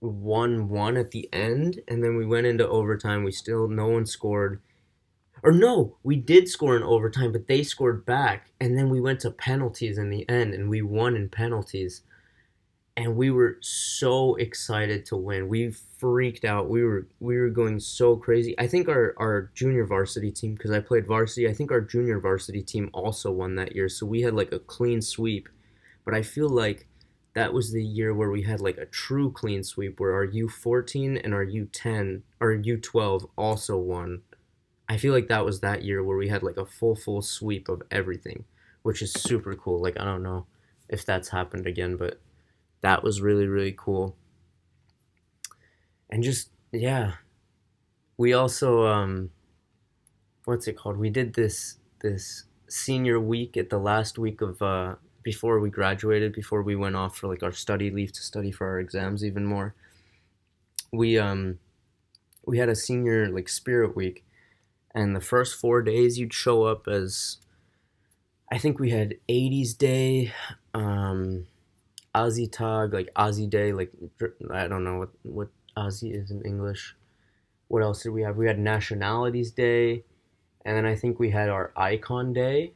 1-1 at the end, and then we went into overtime. We still no one scored. Or no, we did score in overtime, but they scored back, and then we went to penalties in the end, and we won in penalties. And we were so excited to win. We freaked out. We were going so crazy. I think our junior varsity team, because I played varsity, I think our junior varsity team also won that year. So we had like a clean sweep. But I feel like that was the year where we had like a true clean sweep where our U14 and our U10 or U12 also won. I feel like that was that year where we had like a full sweep of everything, which is super cool. Like I don't know if that's happened again, but that was really cool. And just yeah, we also what's it called? We did this senior week at the last week of before we graduated, before we went off for like our study leave to study for our exams even more. We we had a senior like spirit week, and the first 4 days you'd show up as, I think we had 80s day, um Aussie Tag, like Aussie Day, like I don't know what Aussie is in English. What else did we have? We had Nationalities Day, and then I think we had our Icon Day,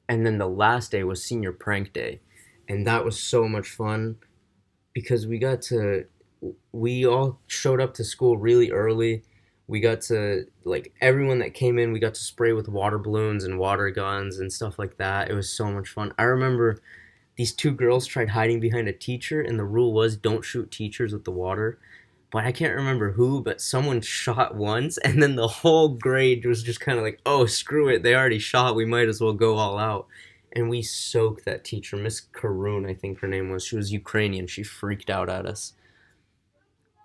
and then the last day was Senior Prank Day, and that was so much fun because we all showed up to school really early. We got to like everyone that came in, we got to spray with water balloons and water guns and stuff like that. It was so much fun. I remember these two girls tried hiding behind a teacher, and the rule was don't shoot teachers with the water. But I can't remember who, but someone shot once, and then the whole grade was just kind of like, oh, screw it. They already shot. We might as well go all out. And we soaked that teacher, Miss Karun, I think her name was. She was Ukrainian. She freaked out at us.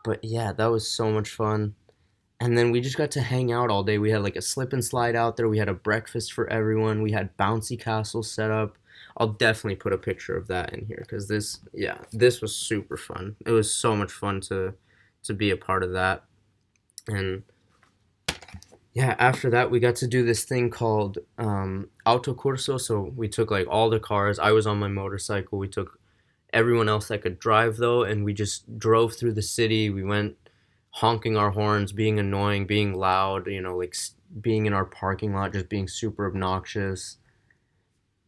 But yeah, that was so much fun. And then we just got to hang out all day. We had like a slip and slide out there. We had a breakfast for everyone. We had bouncy castles set up. I'll definitely put a picture of that in here because this, yeah, this was super fun. It was so much fun to be a part of that. And yeah, after that we got to do this thing called autocurso. So we took like all the cars. I was on my motorcycle. We took everyone else that could drive though, and we just drove through the city. We went honking our horns, being annoying, being loud, like being in our parking lot, just being super obnoxious.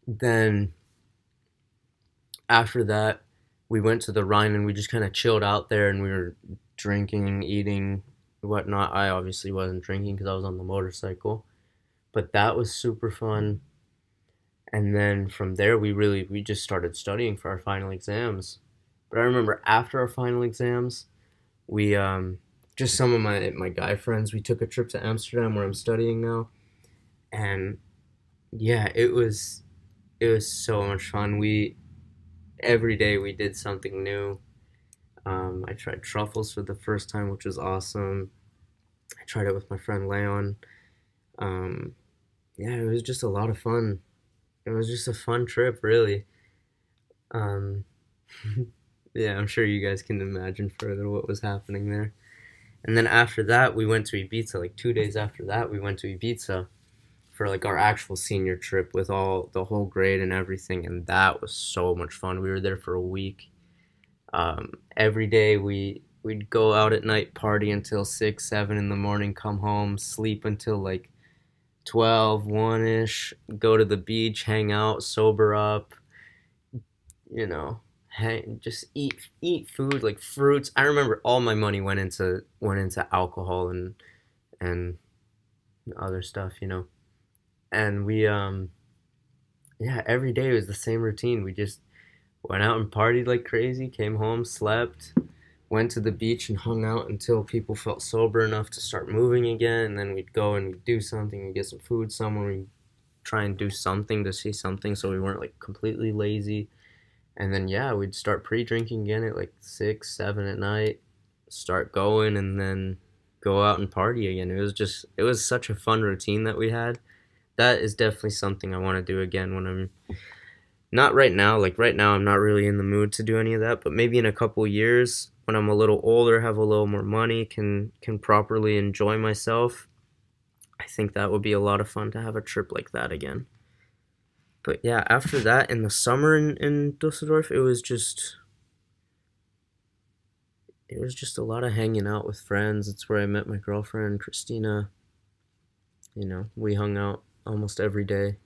Then after that, we went to the Rhine and we just kind of chilled out there and we were drinking, eating, whatnot. I obviously wasn't drinking because I was on the motorcycle, but that was super fun. And then from there, we just started studying for our final exams. But I remember after our final exams, we just some of my guy friends, we took a trip to Amsterdam where I'm studying now, and yeah, it was so much fun. We every day we did something new. I tried truffles for the first time, which was awesome. I tried it with my friend Leon. Um, yeah, it was just a lot of fun. It was just a fun trip, really. Um, yeah, I'm sure you guys can imagine further what was happening there. And then after that, we went to Ibiza. Like 2 days after that, we went to Ibiza for like our actual senior trip with all the whole grade and everything, and that was so much fun. We were there for a week. Every day we'd go out at night, party until 6, 7 in the morning, come home, sleep until like 12, 1 ish, go to the beach, hang out, sober up, you know, just eat food like fruits. I remember all my money went into alcohol and other stuff. And we yeah, every day was the same routine. We just went out and partied like crazy, came home, slept, went to the beach and hung out until people felt sober enough to start moving again. And then we'd go and we'd do something, we'd get some food somewhere, we'd try and do something to see something so we weren't like completely lazy. And then, yeah, we'd start pre drinking again at like 6, 7 at night, start going, and then go out and party again. It was such a fun routine that we had. That is definitely something I want to do again when I'm not right now. Like right now, I'm not really in the mood to do any of that. But maybe in a couple years, when I'm a little older, have a little more money, can properly enjoy myself. I think that would be a lot of fun to have a trip like that again. But yeah, after that, in the summer in Dusseldorf, it was just it was just a lot of hanging out with friends. It's where I met my girlfriend, Christina. We hung out almost every day,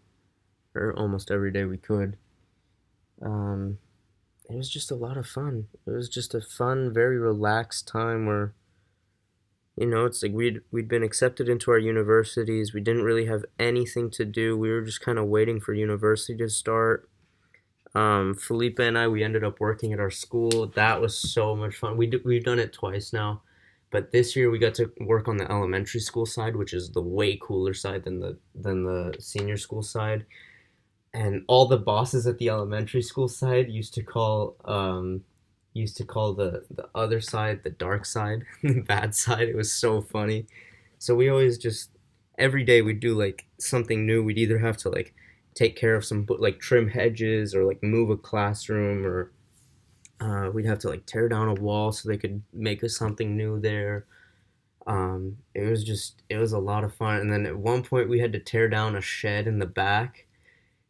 or almost every day we could. Um, it was just a lot of fun. It was just a fun, very relaxed time where, it's like we'd been accepted into our universities. We didn't really have anything to do. We were just kind of waiting for university to start. Felipe and I, we ended up working at our school. That was so much fun. We've done it twice now, but this year we got to work on the elementary school side, which is the way cooler side than the senior school side. And all the bosses at the elementary school side used to call the other side the dark side, the bad side. It was so funny. So we always just every day we'd do like something new. We'd either have to like take care of some like trim hedges or like move a classroom or we'd have to like tear down a wall so they could make us something new there. It was a lot of fun. And then at one point we had to tear down a shed in the back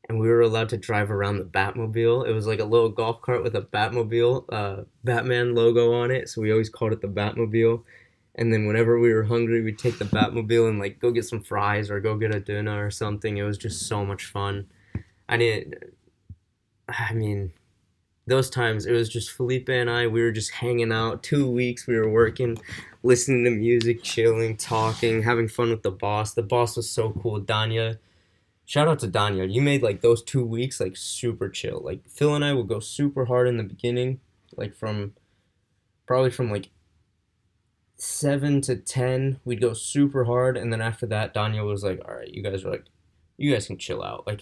and we were allowed to drive around the Batmobile. It was like a little golf cart with a Batmobile, Batman logo on it. So we always called it the Batmobile. And then whenever we were hungry, we'd take the Batmobile and like go get some fries or go get a dinner or something. It was just so much fun. I didn't. I mean, those times it was just Felipe and I. We were just hanging out. 2 weeks we were working, listening to music, chilling, talking, having fun with the boss. The boss was so cool, Danya. Shout out to Danya. You made like those 2 weeks like super chill. Like Phil and I would go super hard in the beginning, like probably from like 7 to 10, we'd go super hard, and then after that, Daniel was like, "All right, you guys can chill out. Like,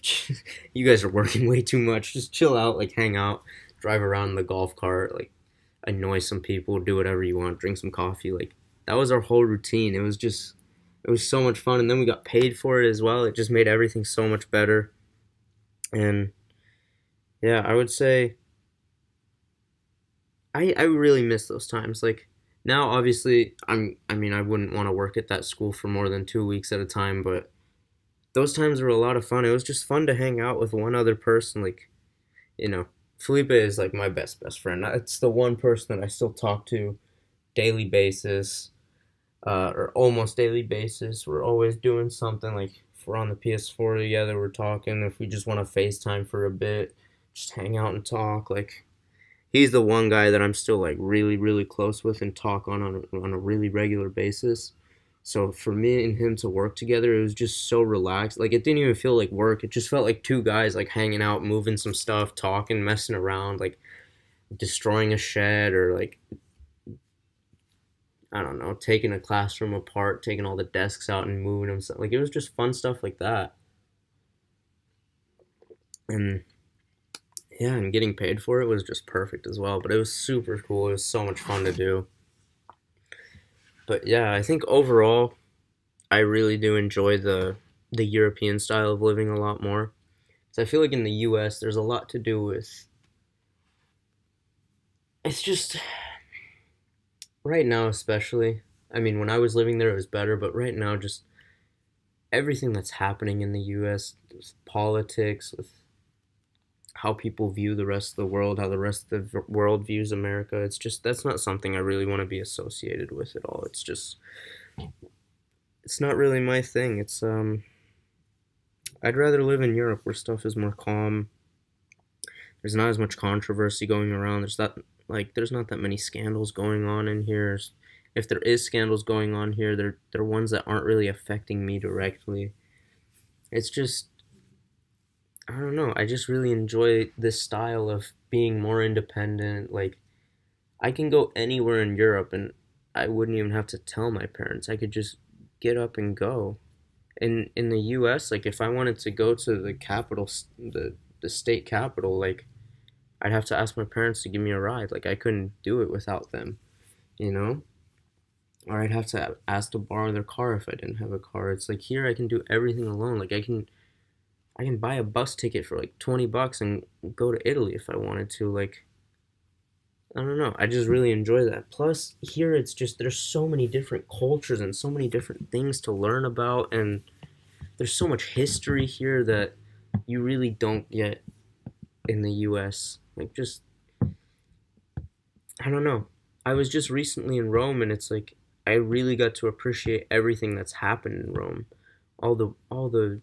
you guys are working way too much. Just chill out, like hang out, drive around in the golf cart, like annoy some people, do whatever you want, drink some coffee. Like that was our whole routine. It was so much fun, and then we got paid for it as well. It just made everything so much better. And yeah, I would say I really miss those times. Like now, obviously, I wouldn't want to work at that school for more than 2 weeks at a time, but those times were a lot of fun. It was just fun to hang out with one other person. Like, you know, Felipe is like my best friend. It's the one person that I still talk to daily basis, or almost daily basis. We're always doing something. Like if we're on the PS4 together, we're talking. If we just want to FaceTime for a bit, just hang out and talk. Like he's the one guy that I'm still like really really close with and talk on a really regular basis. So for me and him to work together, it was just so relaxed. Like it didn't even feel like work. It just felt like two guys like hanging out, moving some stuff, talking, messing around, like destroying a shed or like I don't know, taking a classroom apart, taking all the desks out and moving them. Like it was just fun stuff like that. And yeah, and getting paid for it was just perfect as well. But it was super cool. It was so much fun to do. But yeah, I think overall, I really do enjoy the European style of living a lot more. So I feel like in the U.S. there's a lot to do with. It's just right now, especially. I mean, when I was living there, it was better, but right now, just everything that's happening in the U.S. with politics, with how people view the rest of the world, how the rest of the world views America. It's just that's not something I really want to be associated with at all. It's not really my thing. I'd rather live in Europe where stuff is more calm. There's not as much controversy going around. There's not that many scandals going on in here. If there is scandals going on here, they're ones that aren't really affecting me directly. It's just I don't know. I just really enjoy this style of being more independent. Like I can go anywhere in Europe and I wouldn't even have to tell my parents. I could just get up and go. In the US, like if I wanted to go to the capital, the state capital, like I'd have to ask my parents to give me a ride. Like I couldn't do it without them, you know? Or I'd have to ask to borrow their car if I didn't have a car. It's like here I can do everything alone. Like I can buy a bus ticket for like $20 and go to Italy if I wanted to. Like I don't know. I just really enjoy that. Plus here it's just there's so many different cultures and so many different things to learn about and there's so much history here that you really don't get in the US. Like just I don't know. I was just recently in Rome, and it's like I really got to appreciate everything that's happened in Rome. All the all the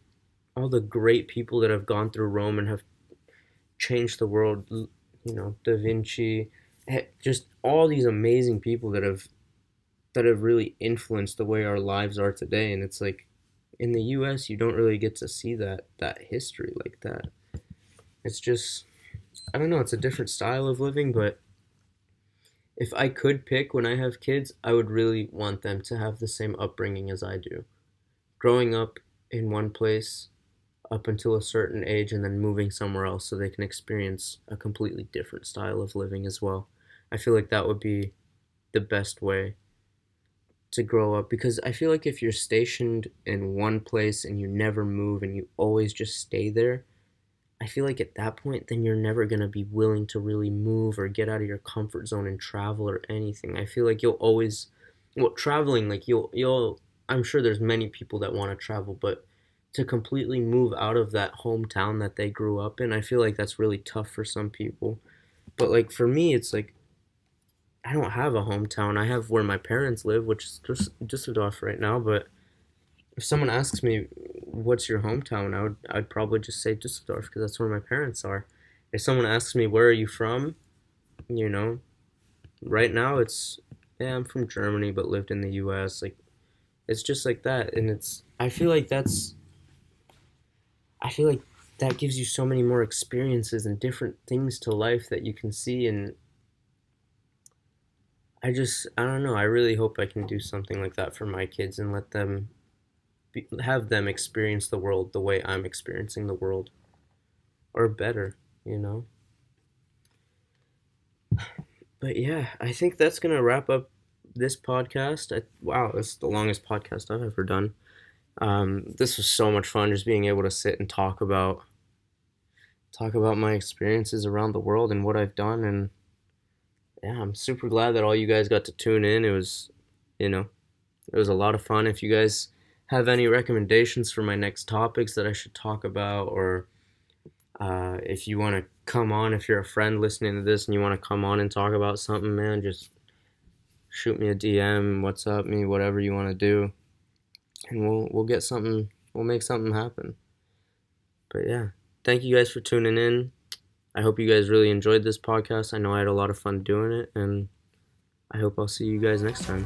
all the great people that have gone through Rome and have changed the world. Da Vinci, just all these amazing people that have really influenced the way our lives are today. And it's like in the U.S. you don't really get to see that history like that. It's just, I don't know. It's a different style of living, but if I could pick when I have kids, I would really want them to have the same upbringing as I do. Growing up in one place up until a certain age and then moving somewhere else so they can experience a completely different style of living as well. I feel like that would be the best way to grow up, because I feel like if you're stationed in one place and you never move and you always just stay there, I feel like at that point, then you're never going to be willing to really move or get out of your comfort zone and travel or anything. I feel like you'll always, well, traveling, like I'm sure there's many people that want to travel, but to completely move out of that hometown that they grew up in, I feel like that's really tough for some people. But like for me, it's like I don't have a hometown. I have where my parents live, which is just Düsseldorf right now. But if someone asks me, "What's your hometown?" I'd probably just say Düsseldorf because that's where my parents are. If someone asks me, "Where are you from?" You know, right now it's, yeah, I'm from Germany but lived in the U.S. Like it's just like that, and it's I feel like that gives you so many more experiences and different things to life that you can see. And I don't know. I really hope I can do something like that for my kids and let them have them experience the world the way I'm experiencing the world, or better, you know? But yeah, I think that's going to wrap up this podcast. Wow, that's the longest podcast I've ever done. This was so much fun just being able to sit and talk about my experiences around the world and what I've done. And yeah, I'm super glad that all you guys got to tune in. You know, it was a lot of fun. If you guys have any recommendations for my next topics that I should talk about, or if you want to come on, if you're a friend listening to this and you want to come on and talk about something, man, just shoot me a DM, WhatsApp me, whatever you want to do, and we'll make something happen. But yeah, thank you guys for tuning in. I hope you guys really enjoyed this podcast. I know I had a lot of fun doing it, and I hope I'll see you guys next time.